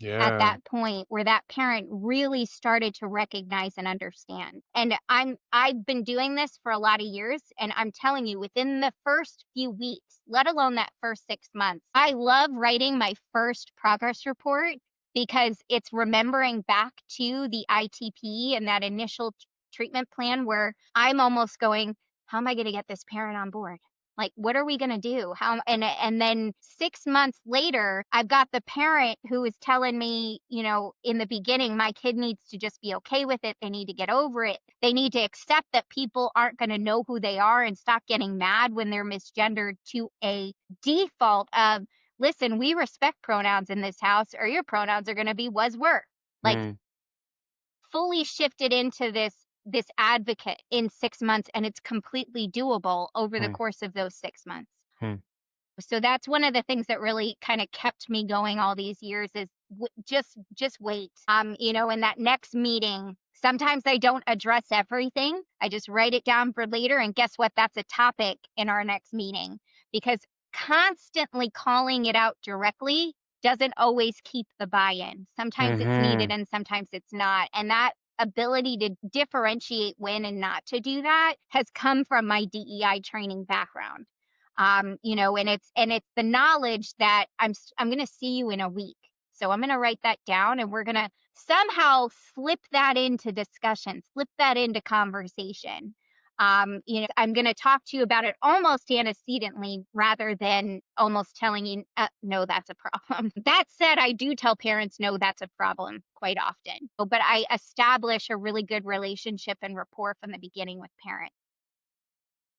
Speaker 2: at
Speaker 1: Yeah.
Speaker 2: that point where that parent really started to recognize and understand. And I've been doing this for a lot of years, and I'm telling you, within the first few weeks, let alone that first 6 months, I love writing my first progress report because it's remembering back to the ITP and that initial treatment plan where I'm almost going, how am I going to get this parent on board? Like, what are we going to do? And then 6 months later, I've got the parent who is telling me, in the beginning, my kid needs to just be okay with it. They need to get over it. They need to accept that people aren't going to know who they are and stop getting mad when they're misgendered to a default of, listen, we respect pronouns in this house, or your pronouns are going to be was, were. Like,
Speaker 1: Mm.
Speaker 2: fully shifted into this advocate in 6 months, and it's completely doable over the
Speaker 1: Mm.
Speaker 2: course of those 6 months.
Speaker 1: Mm.
Speaker 2: So that's one of the things that really kind of kept me going all these years is just wait. In that next meeting, sometimes I don't address everything. I just write it down for later, and guess what? That's a topic in our next meeting, because constantly calling it out directly doesn't always keep the buy-in. Sometimes it's needed and sometimes it's not. And that ability to differentiate when and not to do that has come from my DEI training background. And it's the knowledge that I'm going to see you in a week. So I'm going to write that down, and we're going to somehow slip that into discussion, slip that into conversation. I'm going to talk to you about it almost antecedently rather than almost telling you, no, that's a problem. That said, I do tell parents, no, that's a problem quite often. But I establish a really good relationship and rapport from the beginning with parents.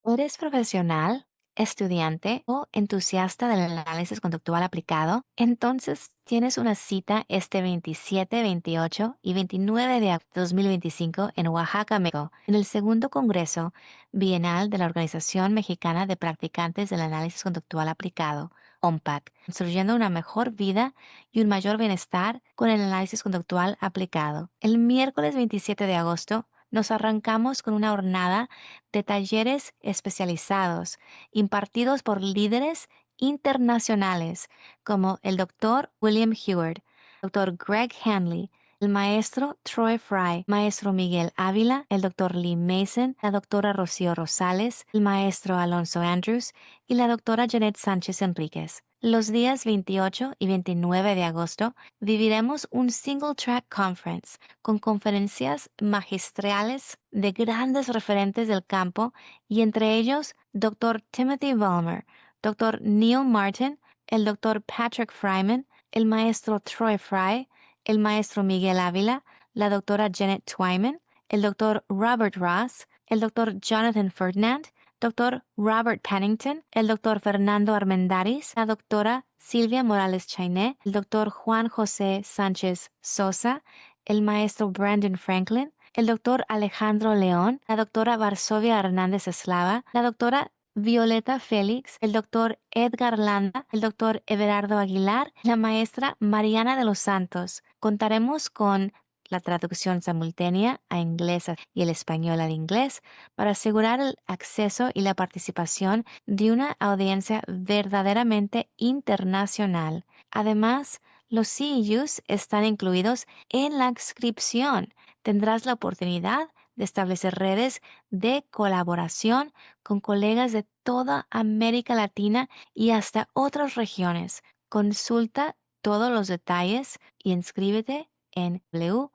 Speaker 4: ¿Eres profesional, estudiante o entusiasta del análisis conductual aplicado? Entonces tienes una cita este 27, 28 y 29 de agosto de 2025 en Oaxaca, México, en el segundo Congreso Bienal de la Organización Mexicana de Practicantes del Análisis Conductual Aplicado, OMPAC, construyendo una mejor vida y un mayor bienestar con el análisis conductual aplicado. El miércoles 27 de agosto nos arrancamos con una jornada de talleres especializados impartidos por líderes internacionales como el Dr. William Heward, Dr. Greg Hanley, el maestro Troy Fry, maestro Miguel Ávila, el Dr. Lee Mason, la doctora Rocío Rosales, el maestro Alonso Andrews y la doctora Janet Sánchez Enríquez. Los días 28 y 29 de agosto viviremos un Single Track Conference con conferencias magistrales de grandes referentes del campo y entre ellos Dr. Timothy Ballmer, Dr. Neil Martin, el Dr. Patrick Fryman, el maestro Troy Fry, el maestro Miguel Ávila, la doctora Janet Twyman, el Dr. Robert Ross, el Dr. Jonathan Ferdinand, Dr. Robert Pennington, el Dr. Fernando Armendáriz, la doctora Silvia Morales Chainé, el Dr. Juan José Sánchez Sosa, el maestro Brandon Franklin, el Dr. Alejandro León, la doctora Varsovia Hernández Eslava, la doctora Violeta Félix, el doctor Edgar Landa, el doctor Everardo Aguilar, la maestra Mariana de los Santos. Contaremos con la traducción simultánea a inglés y el español al inglés para asegurar el acceso y la participación de una audiencia verdaderamente internacional. Además, los CEUs están incluidos en la inscripción. Tendrás la oportunidad de establecer redes de colaboración con colegas de toda América Latina y hasta otras regiones. Consulta todos los detalles y inscríbete en www.onpac.mx.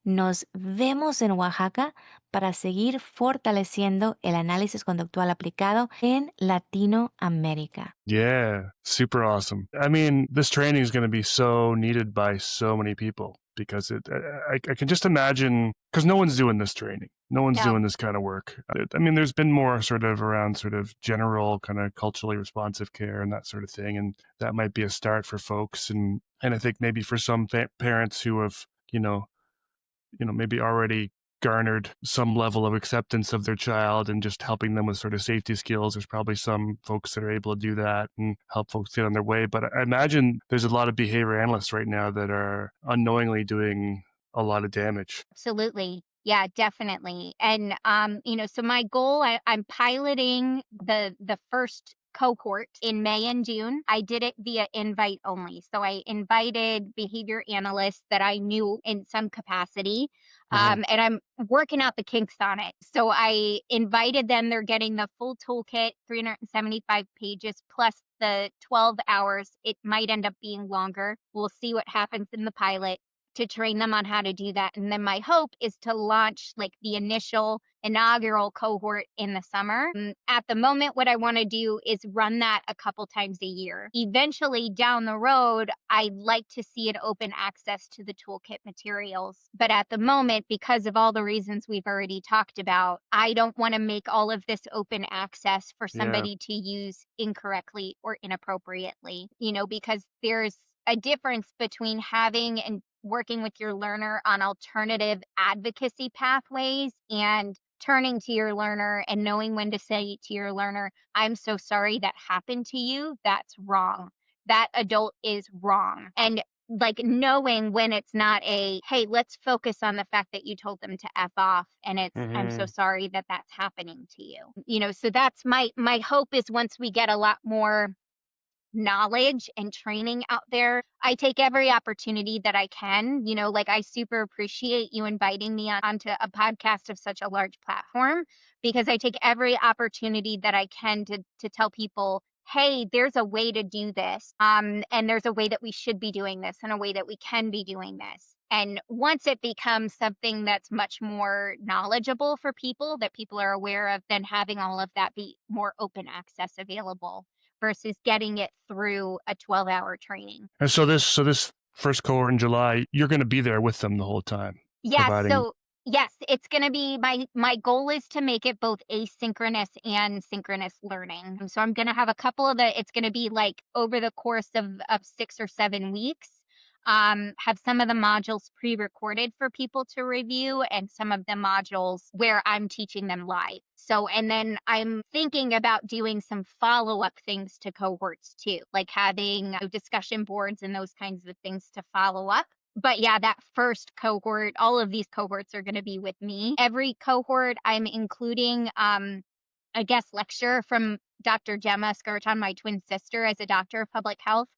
Speaker 4: Nos vemos en Oaxaca para seguir fortaleciendo el análisis conductual aplicado en Latinoamérica.
Speaker 1: Yeah, super awesome. I mean, this training is going to be so needed by so many people because I can just imagine, because no one's doing this training. No one's
Speaker 2: No.
Speaker 1: doing this kind of work. I mean, there's been more sort of around sort of general kind of culturally responsive care and that sort of thing. And that might be a start for folks. And I think maybe for some parents who have, maybe already garnered some level of acceptance of their child and just helping them with sort of safety skills. There's probably some folks that are able to do that and help folks get on their way. But I imagine there's a lot of behavior analysts right now that are unknowingly doing a lot of damage.
Speaker 2: Absolutely. Yeah, definitely. And so my goal, I'm piloting the first cohort in May and June. I did it via invite only. So I invited behavior analysts that I knew in some capacity. And I'm working out the kinks on it. So I invited them. They're getting the full toolkit, 375 pages plus the 12 hours. It might end up being longer. We'll see what happens in the pilot to train them on how to do that. And then my hope is to launch like the inaugural cohort in the summer. At the moment, what I want to do is run that a couple times a year. Eventually down the road, I'd like to see it open access to the toolkit materials. But at the moment, because of all the reasons we've already talked about, I don't want to make all of this open access for somebody to use incorrectly or inappropriately, because there's a difference between having and working with your learner on alternative advocacy pathways and turning to your learner and knowing when to say to your learner, I'm so sorry that happened to you. That's wrong. That adult is wrong. And like knowing when it's not hey, let's focus on the fact that you told them to F off and it's, I'm so sorry that that's happening to you. So that's my hope is once we get a lot more knowledge and training out there, I take every opportunity that I can. I super appreciate you inviting me onto a podcast of such a large platform because I take every opportunity that I can to tell people, hey, there's a way to do this. And there's a way that we should be doing this and a way that we can be doing this. And once it becomes something that's much more knowledgeable for people, that people are aware of, then having all of that be more open access available versus getting it through a 12-hour training.
Speaker 1: And so this first cohort in July, you're going to be there with them the whole time.
Speaker 2: Yeah. So yes, it's going to be my goal is to make it both asynchronous and synchronous learning. So I'm going to have a couple of it's going to be like over the course of 6 or 7 weeks. Have some of the modules pre-recorded for people to review and some of the modules where I'm teaching them live. So, and then I'm thinking about doing some follow-up things to cohorts too, like having discussion boards and those kinds of things to follow up But yeah, that first cohort, all of these cohorts are going to be with me. Every cohort, I'm including a guest lecture from Dr. Gemma Skirton, my twin sister, as a doctor of public health.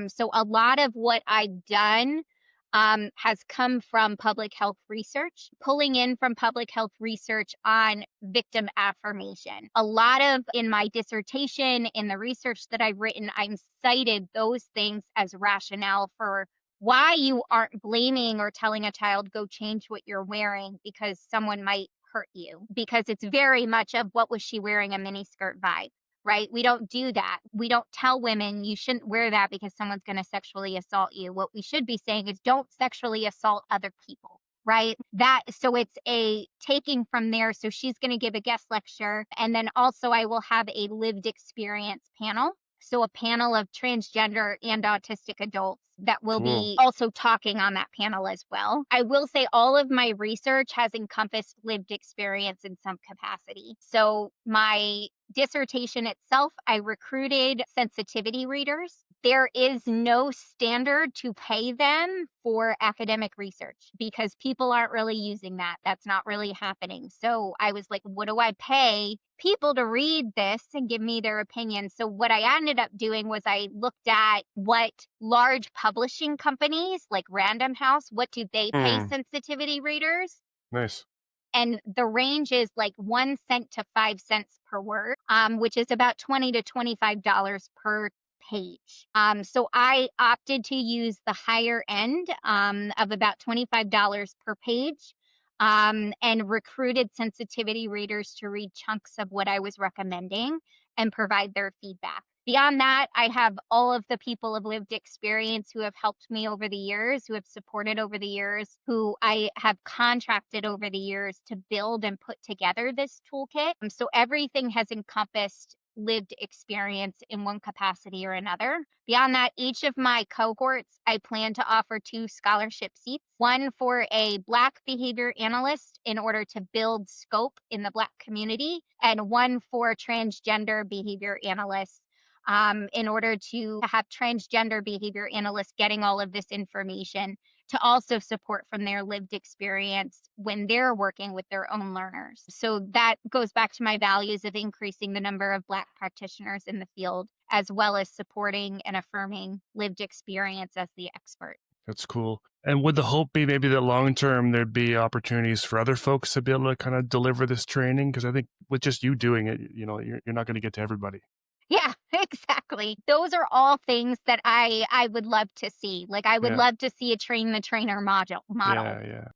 Speaker 2: So a lot of what I've done has come from public health research, pulling in from public health research on victim affirmation. A lot of, in my dissertation, in the research that I've written, I'm cited those things as rationale for why you aren't blaming or telling a child, go change what you're wearing because someone might hurt you. Because it's very much of what was she wearing a miniskirt vibe. Right? We don't do that. We don't tell women you shouldn't wear that because someone's going to sexually assault you. What we should be saying is don't sexually assault other people. Right? So it's a taking from there. So she's going to give a guest lecture. And then also I will have a lived experience panel. So a panel of transgender and autistic adults that will be also talking on that panel as well. I will say all of my research has encompassed lived experience in some capacity. So my dissertation itself, I recruited sensitivity readers. There is no standard to pay them for academic research because people aren't really using that. That's not really happening. So I was like, what do I pay people to read this and give me their opinion? So what I ended up doing was I looked at what large publishing companies like Random House, what do they pay sensitivity readers?
Speaker 1: Nice.
Speaker 2: And the range is like 1 cent to 5 cents per word, which is about $20 to $25 per page. So I opted to use the higher end of about $25 per page, and recruited sensitivity readers to read chunks of what I was recommending and provide their feedback. Beyond that, I have all of the people of lived experience who have helped me over the years, who have supported over the years, who I have contracted over the years to build and put together this toolkit. So everything has encompassed lived experience in one capacity or another. Beyond that, each of my cohorts, I plan to offer 2 scholarship seats, one for a Black behavior analyst in order to build scope in the Black community, and one for transgender behavior analysts in order to have transgender behavior analysts getting all of this information to also support from their lived experience when they're working with their own learners. So that goes back to my values of increasing the number of Black practitioners in the field, as well as supporting and affirming lived experience as the expert.
Speaker 1: That's cool. And would the hope be maybe that long term there'd be opportunities for other folks to be able to kind of deliver this training? Because I think with just you doing it, you're not going to get to everybody.
Speaker 2: Yeah, exactly. Those are all things that I would love to see. Like I would love to see a train the trainer model.
Speaker 1: Yeah.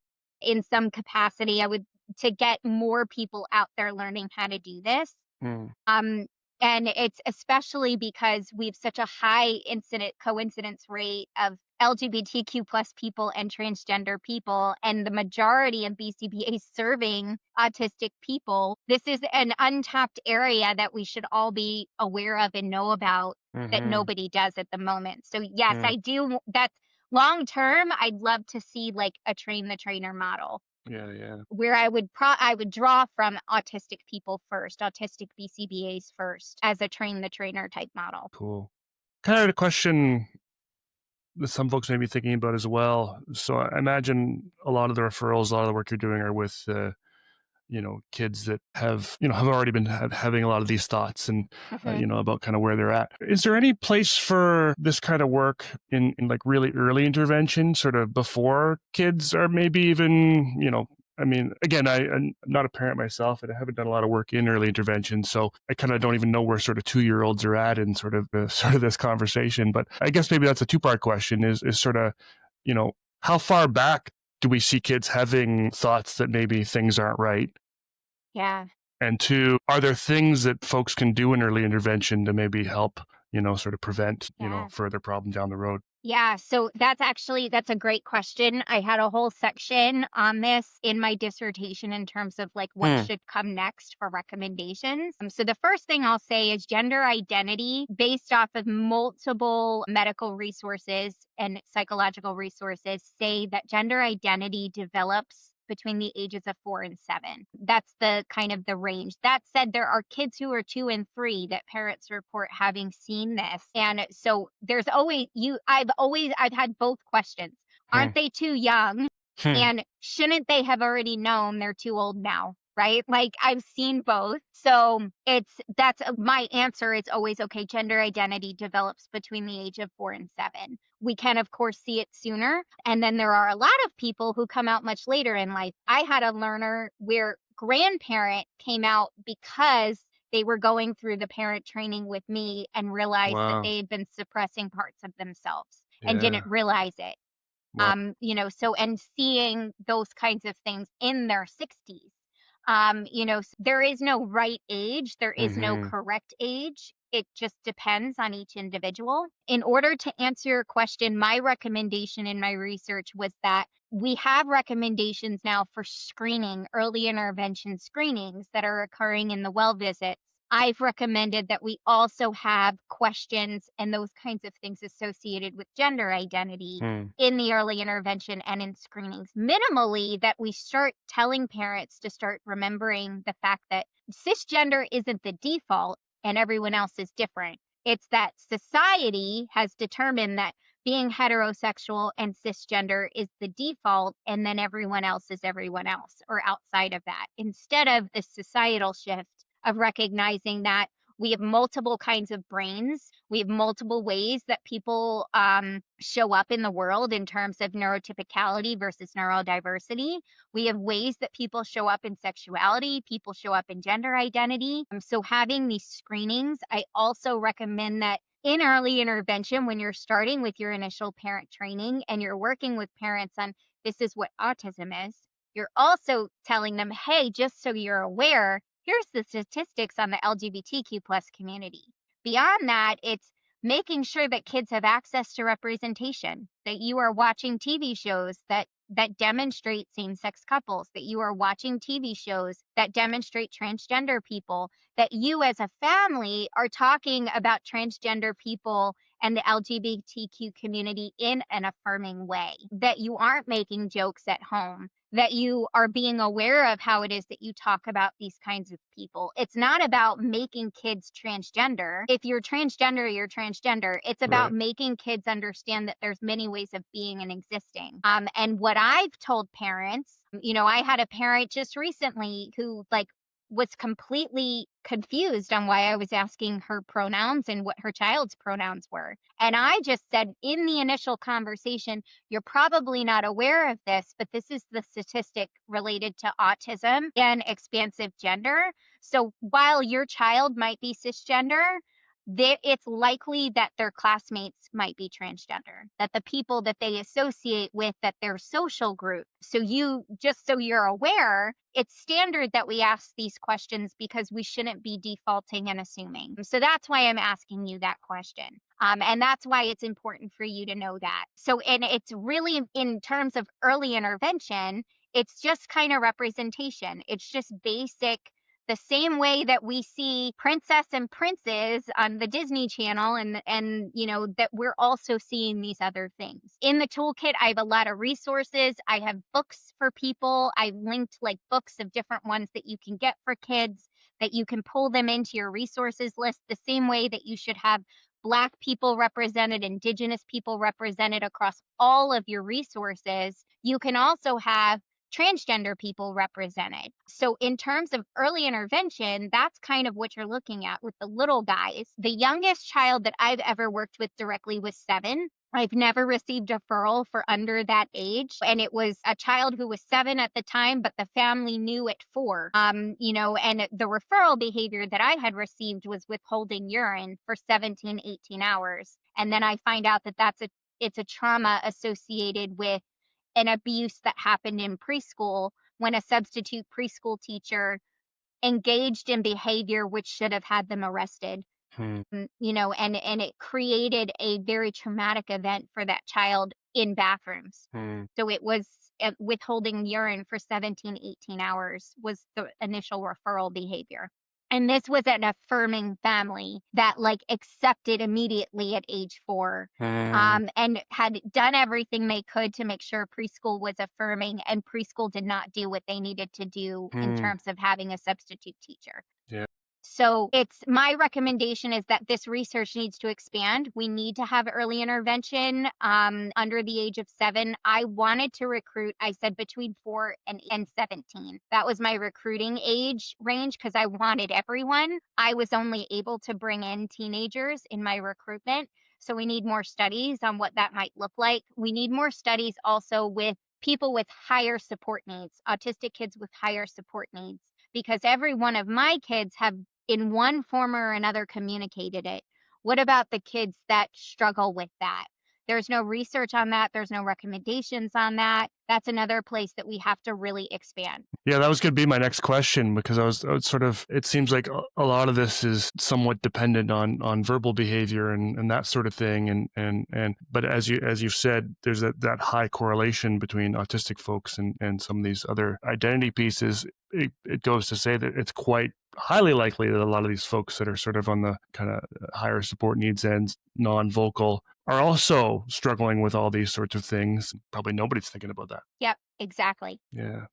Speaker 2: In some capacity. I would to get more people out there learning how to do this. And it's especially because we have such a high coincidence rate of LGBTQ plus people and transgender people, and the majority of BCBA serving autistic people. This is an untapped area that we should all be aware of and know about that nobody does at the moment. So yes, I do. That's long term. I'd love to see like a train the trainer model.
Speaker 1: Yeah.
Speaker 2: Where I would draw from autistic people first, autistic BCBAs first, as a train the trainer type model.
Speaker 1: Cool. Kind of a question that some folks may be thinking about as well. So I imagine a lot of the referrals, a lot of the work you're doing are with kids that have already been having a lot of these thoughts and about kind of where they're at. Is there any place for this kind of work in like really early intervention, sort of before kids are maybe even I mean, again, I'm not a parent myself, and I haven't done a lot of work in early intervention, so I kind of don't even know where sort of 2-year-olds are at in sort of this conversation. But I guess maybe that's a 2-part question: is sort of, how far back do we see kids having thoughts that maybe things aren't right?
Speaker 2: Yeah.
Speaker 1: And 2, are there things that folks can do in early intervention to maybe help, sort of prevent, further problem down the road?
Speaker 2: Yeah, so that's a great question. I had a whole section on this in my dissertation in terms of like what should come next for recommendations. So the first thing I'll say is gender identity, based off of multiple medical resources and psychological resources, say that gender identity develops between the ages of 4 and 7. That's the kind of the range. That said, there are kids who are 2 and 3 that parents report having seen this. And so there's always I've had both questions. Aren't they too young? And shouldn't they have already known they're too old now? Right? Like I've seen both. So that's my answer is always, okay, gender identity develops between the age of 4 and 7. We can, of course, see it sooner. And then there are a lot of people who come out much later in life. I had a learner where grandparent came out because they were going through the parent training with me and realized that they had been suppressing parts of themselves and didn't realize it. So, and seeing those kinds of things in their 60s. There is no right age. There is no correct age. It just depends on each individual. In order to answer your question, my recommendation in my research was that we have recommendations now for screening, early intervention screenings that are occurring in the well visits. I've recommended that we also have questions and those kinds of things associated with gender identity in the early intervention and in screenings. Minimally, that we start telling parents to start remembering the fact that cisgender isn't the default and everyone else is different. It's that society has determined that being heterosexual and cisgender is the default, and then everyone else is everyone else or outside of that, instead of the societal shift of recognizing that we have multiple kinds of brains. We have multiple ways that people show up in the world in terms of neurotypicality versus neurodiversity. We have ways that people show up in sexuality, people show up in gender identity. So having these screenings, I also recommend that in early intervention, when you're starting with your initial parent training and you're working with parents on this is what autism is, you're also telling them, hey, just so you're aware, here's the statistics on the LGBTQ plus community. Beyond that, it's making sure that kids have access to representation, that you are watching TV shows that demonstrate same-sex couples, that you are watching TV shows that demonstrate transgender people, that you as a family are talking about transgender people and the LGBTQ community in an affirming way, that you aren't making jokes at home, that you are being aware of how it is that you talk about these kinds of people. It's not about making kids transgender. If you're transgender, you're transgender. It's about making kids understand that there's many ways of being and existing. And what I've told parents, I had a parent just recently who was completely confused on why I was asking her pronouns and what her child's pronouns were. And I just said in the initial conversation, you're probably not aware of this, but this is the statistic related to autism and expansive gender. So while your child might be cisgender, it's likely that their classmates might be transgender, that the people that they associate with, that their social group. So just so you're aware, it's standard that we ask these questions because we shouldn't be defaulting and assuming. So that's why I'm asking you that question. And that's why it's important for you to know that. So, and it's really in terms of early intervention, it's just kind of representation. It's just basic. The same way that we see princess and princes on the Disney Channel and that we're also seeing these other things. In the toolkit, I have a lot of resources. I have books for people. I've linked books of different ones that you can get for kids, that you can pull them into your resources list the same way that you should have Black people represented, Indigenous people represented across all of your resources. You can also have transgender people represented. So in terms of early intervention, that's kind of what you're looking at with the little guys. The youngest child that I've ever worked with directly was 7. I've never received a referral for under that age. And it was a child who was 7 at the time, but the family knew at 4. And the referral behavior that I had received was withholding urine for 17, 18 hours. And then I find out that it's a trauma associated with an abuse that happened in preschool when a substitute preschool teacher engaged in behavior which should have had them arrested. And it created a very traumatic event for that child in bathrooms. So it was withholding urine for 17, 18 hours was the initial referral behavior. And this was an affirming family that accepted immediately at age 4 and had done everything they could to make sure preschool was affirming, and preschool did not do what they needed to do in terms of having a substitute teacher.
Speaker 1: Yeah.
Speaker 2: So it's my recommendation is that this research needs to expand. We need to have early intervention under the age of 7. I wanted to recruit, I said between 4 and 17. That was my recruiting age range because I wanted everyone. I was only able to bring in teenagers in my recruitment. So we need more studies on what that might look like. We need more studies also with people with higher support needs, autistic kids with higher support needs, because every one of my kids have in one form or another communicated it. What about the kids that struggle with that? There's no research on that. There's no recommendations on that. That's another place that we have to really expand.
Speaker 1: Yeah, that was going to be my next question, because I was sort of, it seems like a lot of this is somewhat dependent on verbal behavior and that sort of thing. But as you've said, there's that high correlation between autistic folks and some of these other identity pieces. It goes to say that it's quite highly likely that a lot of these folks that are sort of on the kind of higher support needs ends, non-vocal, are also struggling with all these sorts of things. Probably nobody's thinking about that.
Speaker 2: Yep, exactly.
Speaker 1: Yeah.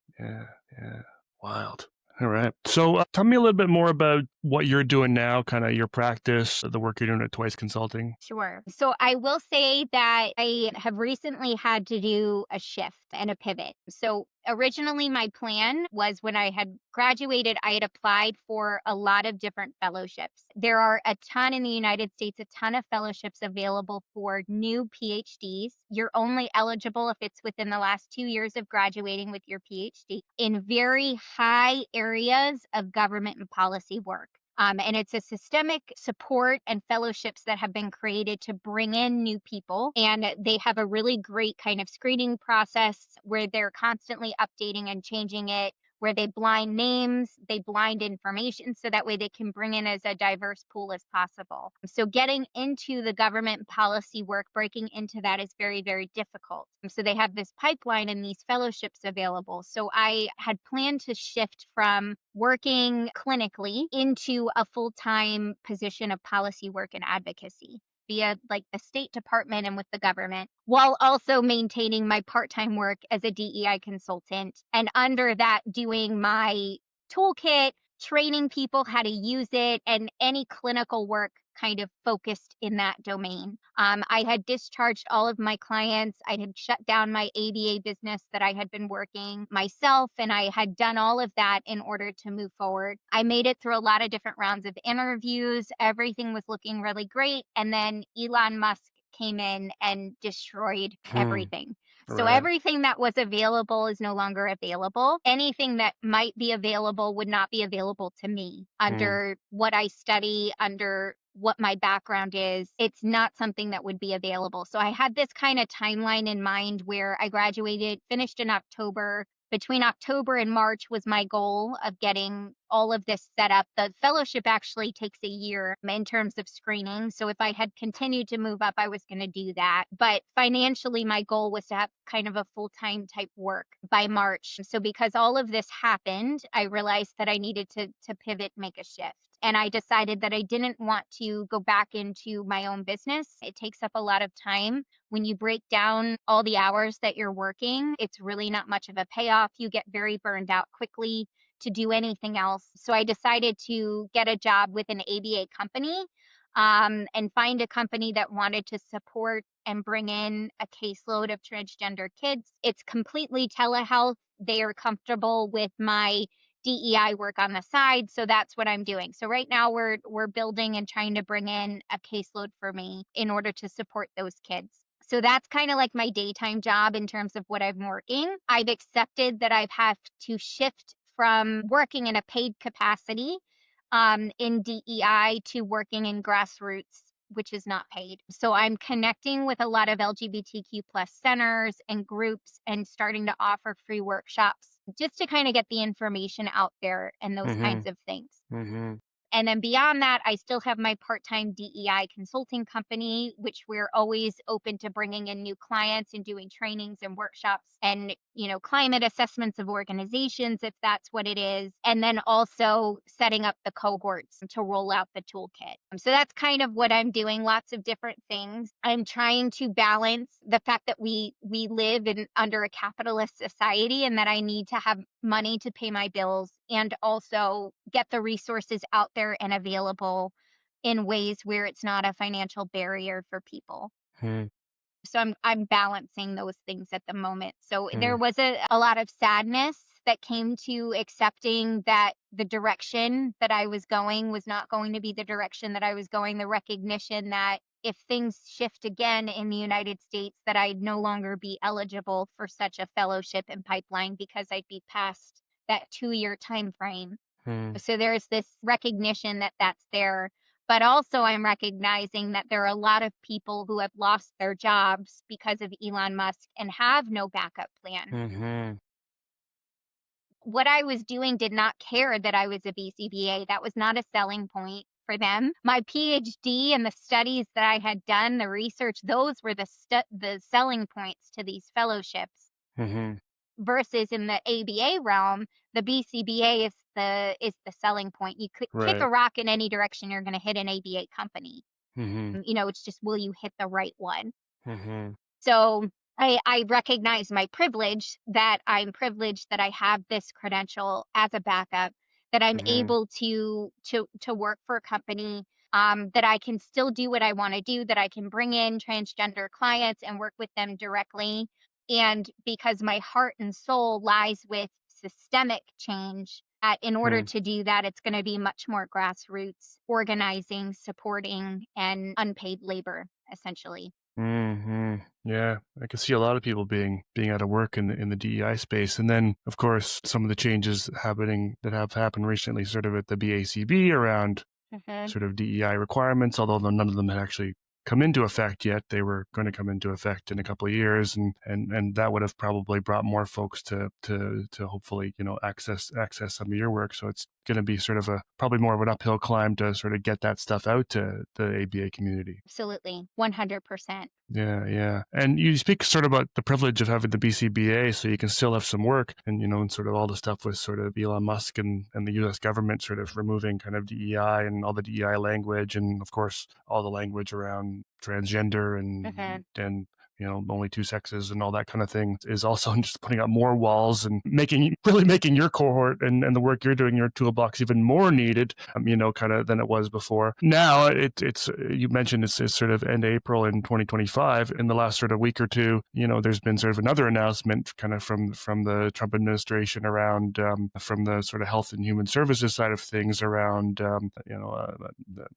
Speaker 1: Wild. All right. So tell me a little bit more about what you're doing now, kind of your practice, the work you're doing at Twice Consulting.
Speaker 2: Sure. So I will say that I have recently had to do a shift and a pivot. So originally my plan was when I had graduated, I had applied for a lot of different fellowships. There are a ton in the United States, a ton of fellowships available for new PhDs. You're only eligible if it's within the last 2 years of graduating with your PhD in very high areas of government and policy work. And it's a systemic support and fellowships that have been created to bring in new people. And they have a really great kind of screening process where they're constantly updating and changing it, where they blind names, they blind information, so that way they can bring in as a diverse pool as possible. So getting into the government policy work, breaking into that is very, very difficult. So they have this pipeline and these fellowships available. So I had planned to shift from working clinically into a full-time position of policy work and advocacy via like the State Department and with the government, while also maintaining my part-time work as a DEI consultant. And under that, doing my toolkit, training people how to use it, and any clinical work kind of focused in that domain. I had discharged all of my clients. I had shut down my ABA business that I had been working myself, and I had done all of that in order to move forward. I made it through a lot of different rounds of interviews. Everything was looking really great. And then Elon Musk came in and destroyed everything. So everything that was available is no longer available. Anything that might be available would not be available to me under what I study, under what my background is. It's not something that would be available. So I had this kind of timeline in mind where I graduated, finished in October. Between October and March was my goal of getting all of this set up. The fellowship actually takes a year in terms of screening. So if I had continued to move up, I was going to do that. But financially, my goal was to have kind of a full-time type work by March. So because all of this happened, I realized that I needed to pivot, make a shift. And I decided that I didn't want to go back into my own business. It takes up a lot of time. When you break down all the hours that you're working, it's really not much of a payoff. You get very burned out quickly to do anything else. So I decided to get a job with an ABA company and find a company that wanted to support and bring in a caseload of transgender kids. It's completely telehealth. They are comfortable with my DEI work on the side. So that's what I'm doing. So right now we're building and trying to bring in a caseload for me in order to support those kids. So that's kind of like my daytime job in terms of what I'm working. I've accepted that I've had to shift from working in a paid capacity in DEI to working in Grassroots, which is not paid. So I'm connecting with a lot of LGBTQ plus centers and groups and starting to offer free workshops just to kind of get the information out there and those kinds of things. And then beyond that, I still have my part-time DEI consulting company, which we're always open to bringing in new clients and doing trainings and workshops and, climate assessments of organizations, if that's what it is, and then also setting up the cohorts to roll out the toolkit. So that's kind of what I'm doing, lots of different things. I'm trying to balance the fact that we live under a capitalist society and that I need to have money to pay my bills and also get the resources out there and available in ways where it's not a financial barrier for people. So I'm balancing those things at the moment. So there was a lot of sadness that came to accepting that the direction that I was going was not going to be the direction that I was going, the recognition that if things shift again in the United States, that I'd no longer be eligible for such a fellowship and pipeline because I'd be past that 2-year time frame. So there's this recognition that that's there. But also I'm recognizing that there are a lot of people who have lost their jobs because of Elon Musk and have no backup plan. What I was doing did not care that I was a BCBA. That was not a selling point for them. My PhD and the studies that I had done, the research, those were the selling points to these fellowships. Versus in the ABA realm, the BCBA is the selling point. You could kick a rock in any direction, you're going to hit an ABA company. It's just, will you hit the right one? So I recognize my privilege, that I'm privileged that I have this credential as a backup, that I'm able to work for a company, that I can still do what I want to do, that I can bring in transgender clients and work with them directly. And because my heart and soul lies with systemic change, that in order to do that, it's going to be much more grassroots, organizing, supporting, and unpaid labor, essentially.
Speaker 1: Yeah, I can see a lot of people being out of work in the DEI space, and then of course some of the changes that have happened recently, sort of at the BACB around sort of DEI requirements, although none of them had actually come into effect yet. They were going to come into effect in a couple of years, and that would have probably brought more folks to hopefully access some of your work. So it's going to be sort of probably more of an uphill climb to sort of get that stuff out to the ABA community.
Speaker 2: Absolutely, 100%.
Speaker 1: Yeah. And you speak sort of about the privilege of having the BCBA, so you can still have some work, and and sort of all the stuff with sort of Elon Musk and the U.S. government sort of removing kind of DEI and all the DEI language, and of course all the language around transgender and only two sexes and all that kind of thing is also just putting up more walls and making your cohort and the work you're doing in your toolbox even more needed, kind of than it was before. Now it's you mentioned it's sort of end April in 2025. In the last sort of week or two, there's been sort of another announcement kind of from the Trump administration around from the sort of health and human services side of things around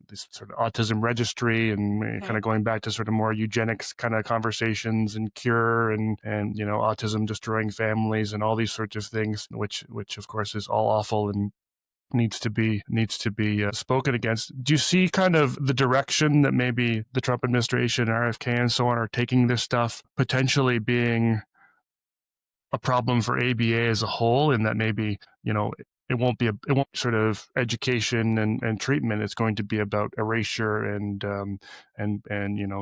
Speaker 1: this sort of autism registry and kind of going back to sort of more eugenics kind of conversations and cure and autism destroying families and all these sorts of things, which of course is all awful and needs to be spoken against. Do you see kind of the direction that maybe the Trump administration, RFK and so on are taking this stuff potentially being a problem for ABA as a whole, in that maybe it won't be sort of education and treatment. It's going to be about erasure and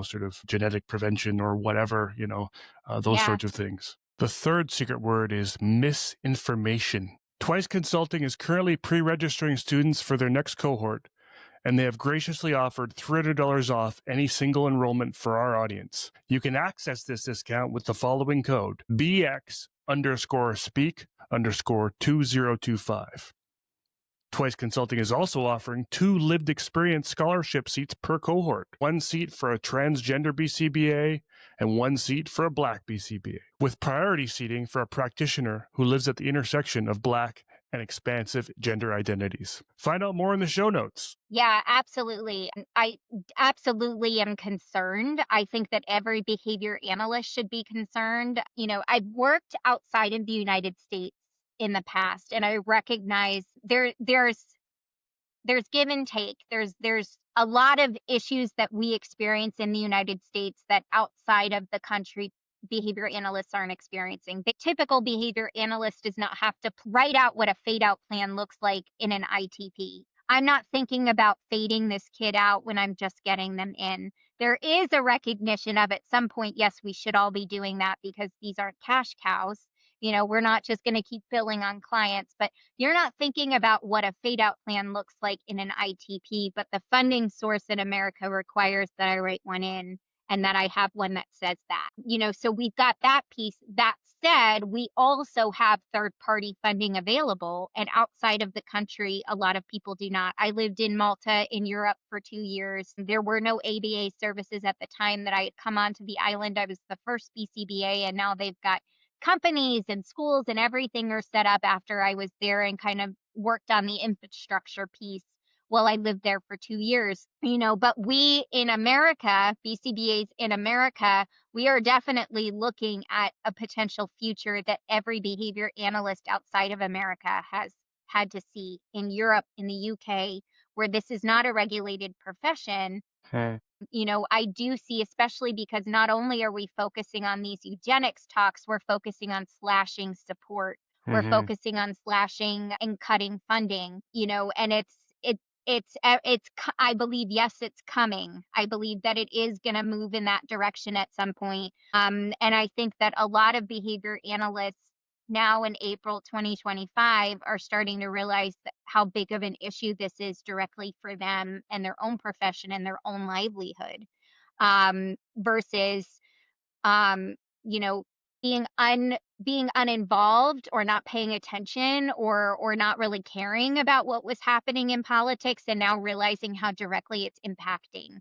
Speaker 1: sort of genetic prevention or whatever, those sorts of things. The third secret word is misinformation. Twice Consulting is currently pre-registering students for their next cohort, and they have graciously offered $300 off any single enrollment for our audience. You can access this discount with the following code, BX_speak_2025. Twice Consulting is also offering 2 lived experience scholarship seats per cohort, 1 seat for a transgender BCBA and 1 seat for a Black BCBA, with priority seating for a practitioner who lives at the intersection of Black and expansive gender identities. Find out more in the show notes.
Speaker 2: Yeah, absolutely. I absolutely am concerned. I think that every behavior analyst should be concerned. I've worked outside of the United States in the past, and I recognize there's give and take. There's a lot of issues that we experience in the United States that outside of the country behavior analysts aren't experiencing. The typical behavior analyst does not have to write out what a fade out plan looks like in an ITP. I'm not thinking about fading this kid out when I'm just getting them in. There is a recognition of at some point, yes, we should all be doing that because these aren't cash cows. We're not just going to keep billing on clients, but you're not thinking about what a fade out plan looks like in an ITP, but the funding source in America requires that I write one in and that I have one that says that. So we've got that piece. That said, we also have third-party funding available, and outside of the country, a lot of people do not. I lived in Malta in Europe for 2 years. There were no ABA services at the time that I had come onto the island. I was the first BCBA, and now they've got companies and schools and everything are set up after I was there and kind of worked on the infrastructure piece while I lived there for 2 years, but we in America, BCBAs in America, we are definitely looking at a potential future that every behavior analyst outside of America has had to see in Europe, in the UK, where this is not a regulated profession. I do see, especially because not only are we focusing on these eugenics talks, we're focusing on slashing support. We're focusing on slashing and cutting funding, and I believe, yes, it's coming. I believe that it is going to move in that direction at some point. And I think that a lot of behavior analysts now in April 2025 are starting to realize how big of an issue this is directly for them and their own profession and their own livelihood, versus, being uninvolved or not paying attention or not really caring about what was happening in politics and now realizing how directly it's impacting.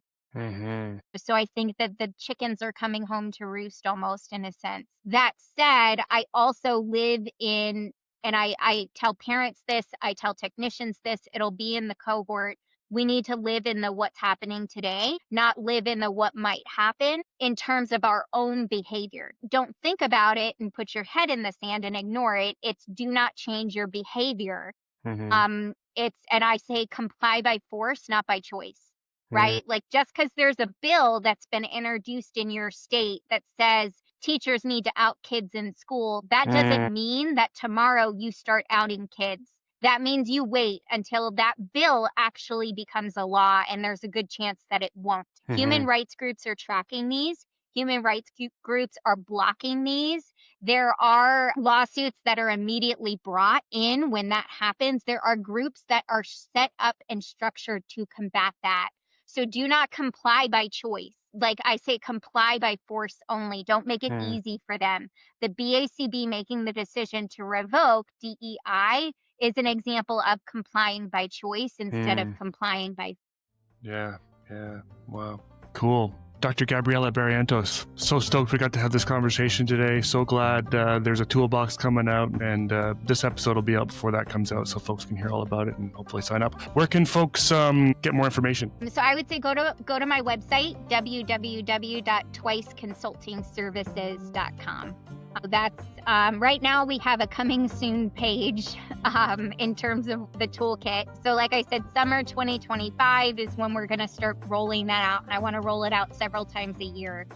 Speaker 2: So I think that the chickens are coming home to roost almost, in a sense. That said, I also live in, and I tell parents this, I tell technicians this, it'll be in the cohort. We need to live in the what's happening today, not live in the what might happen in terms of our own behavior. Don't think about it and put your head in the sand and ignore it. It's do not change your behavior. And I say comply by force, not by choice. Right? Like just because there's a bill that's been introduced in your state that says teachers need to out kids in school, that doesn't mean that tomorrow you start outing kids. That means you wait until that bill actually becomes a law, and there's a good chance that it won't. Human rights groups are tracking these. Human rights groups are blocking these. There are lawsuits that are immediately brought in when that happens. There are groups that are set up and structured to combat that. So do not comply by choice. Like I say, comply by force only. Don't make it easy for them. The BACB making the decision to revoke DEI is an example of complying by choice instead of complying by.
Speaker 1: Yeah. Wow. Cool. Dr. Gabriella Barrientos, so stoked we got to have this conversation today. So glad there's a toolbox coming out, and this episode will be out before that comes out, so folks can hear all about it and hopefully sign up. Where can folks get more information?
Speaker 2: So I would say go to my website, www.twiceconsultingservices.com. That's right now we have a coming soon page in terms of the toolkit. So like I said, summer 2025 is when we're going to start rolling that out. And I want to roll it out several times a year.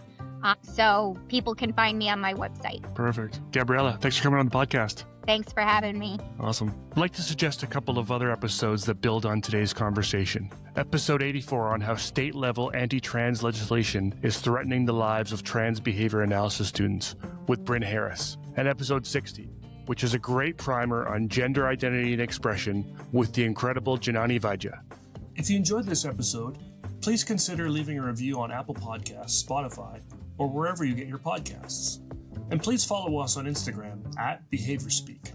Speaker 2: So people can find me on my website.
Speaker 1: Perfect. Gabriella, thanks for coming on the podcast.
Speaker 2: Thanks for having me.
Speaker 1: Awesome. I'd like to suggest a couple of other episodes that build on today's conversation. Episode 84 on how state-level anti-trans legislation is threatening the lives of trans behavior analysis students with Bryn Harris. And episode 60, which is a great primer on gender identity and expression with the incredible Janani Vaidya.
Speaker 5: If you enjoyed this episode, please consider leaving a review on Apple Podcasts, Spotify, or wherever you get your podcasts. And please follow us on Instagram @BehaviorSpeak.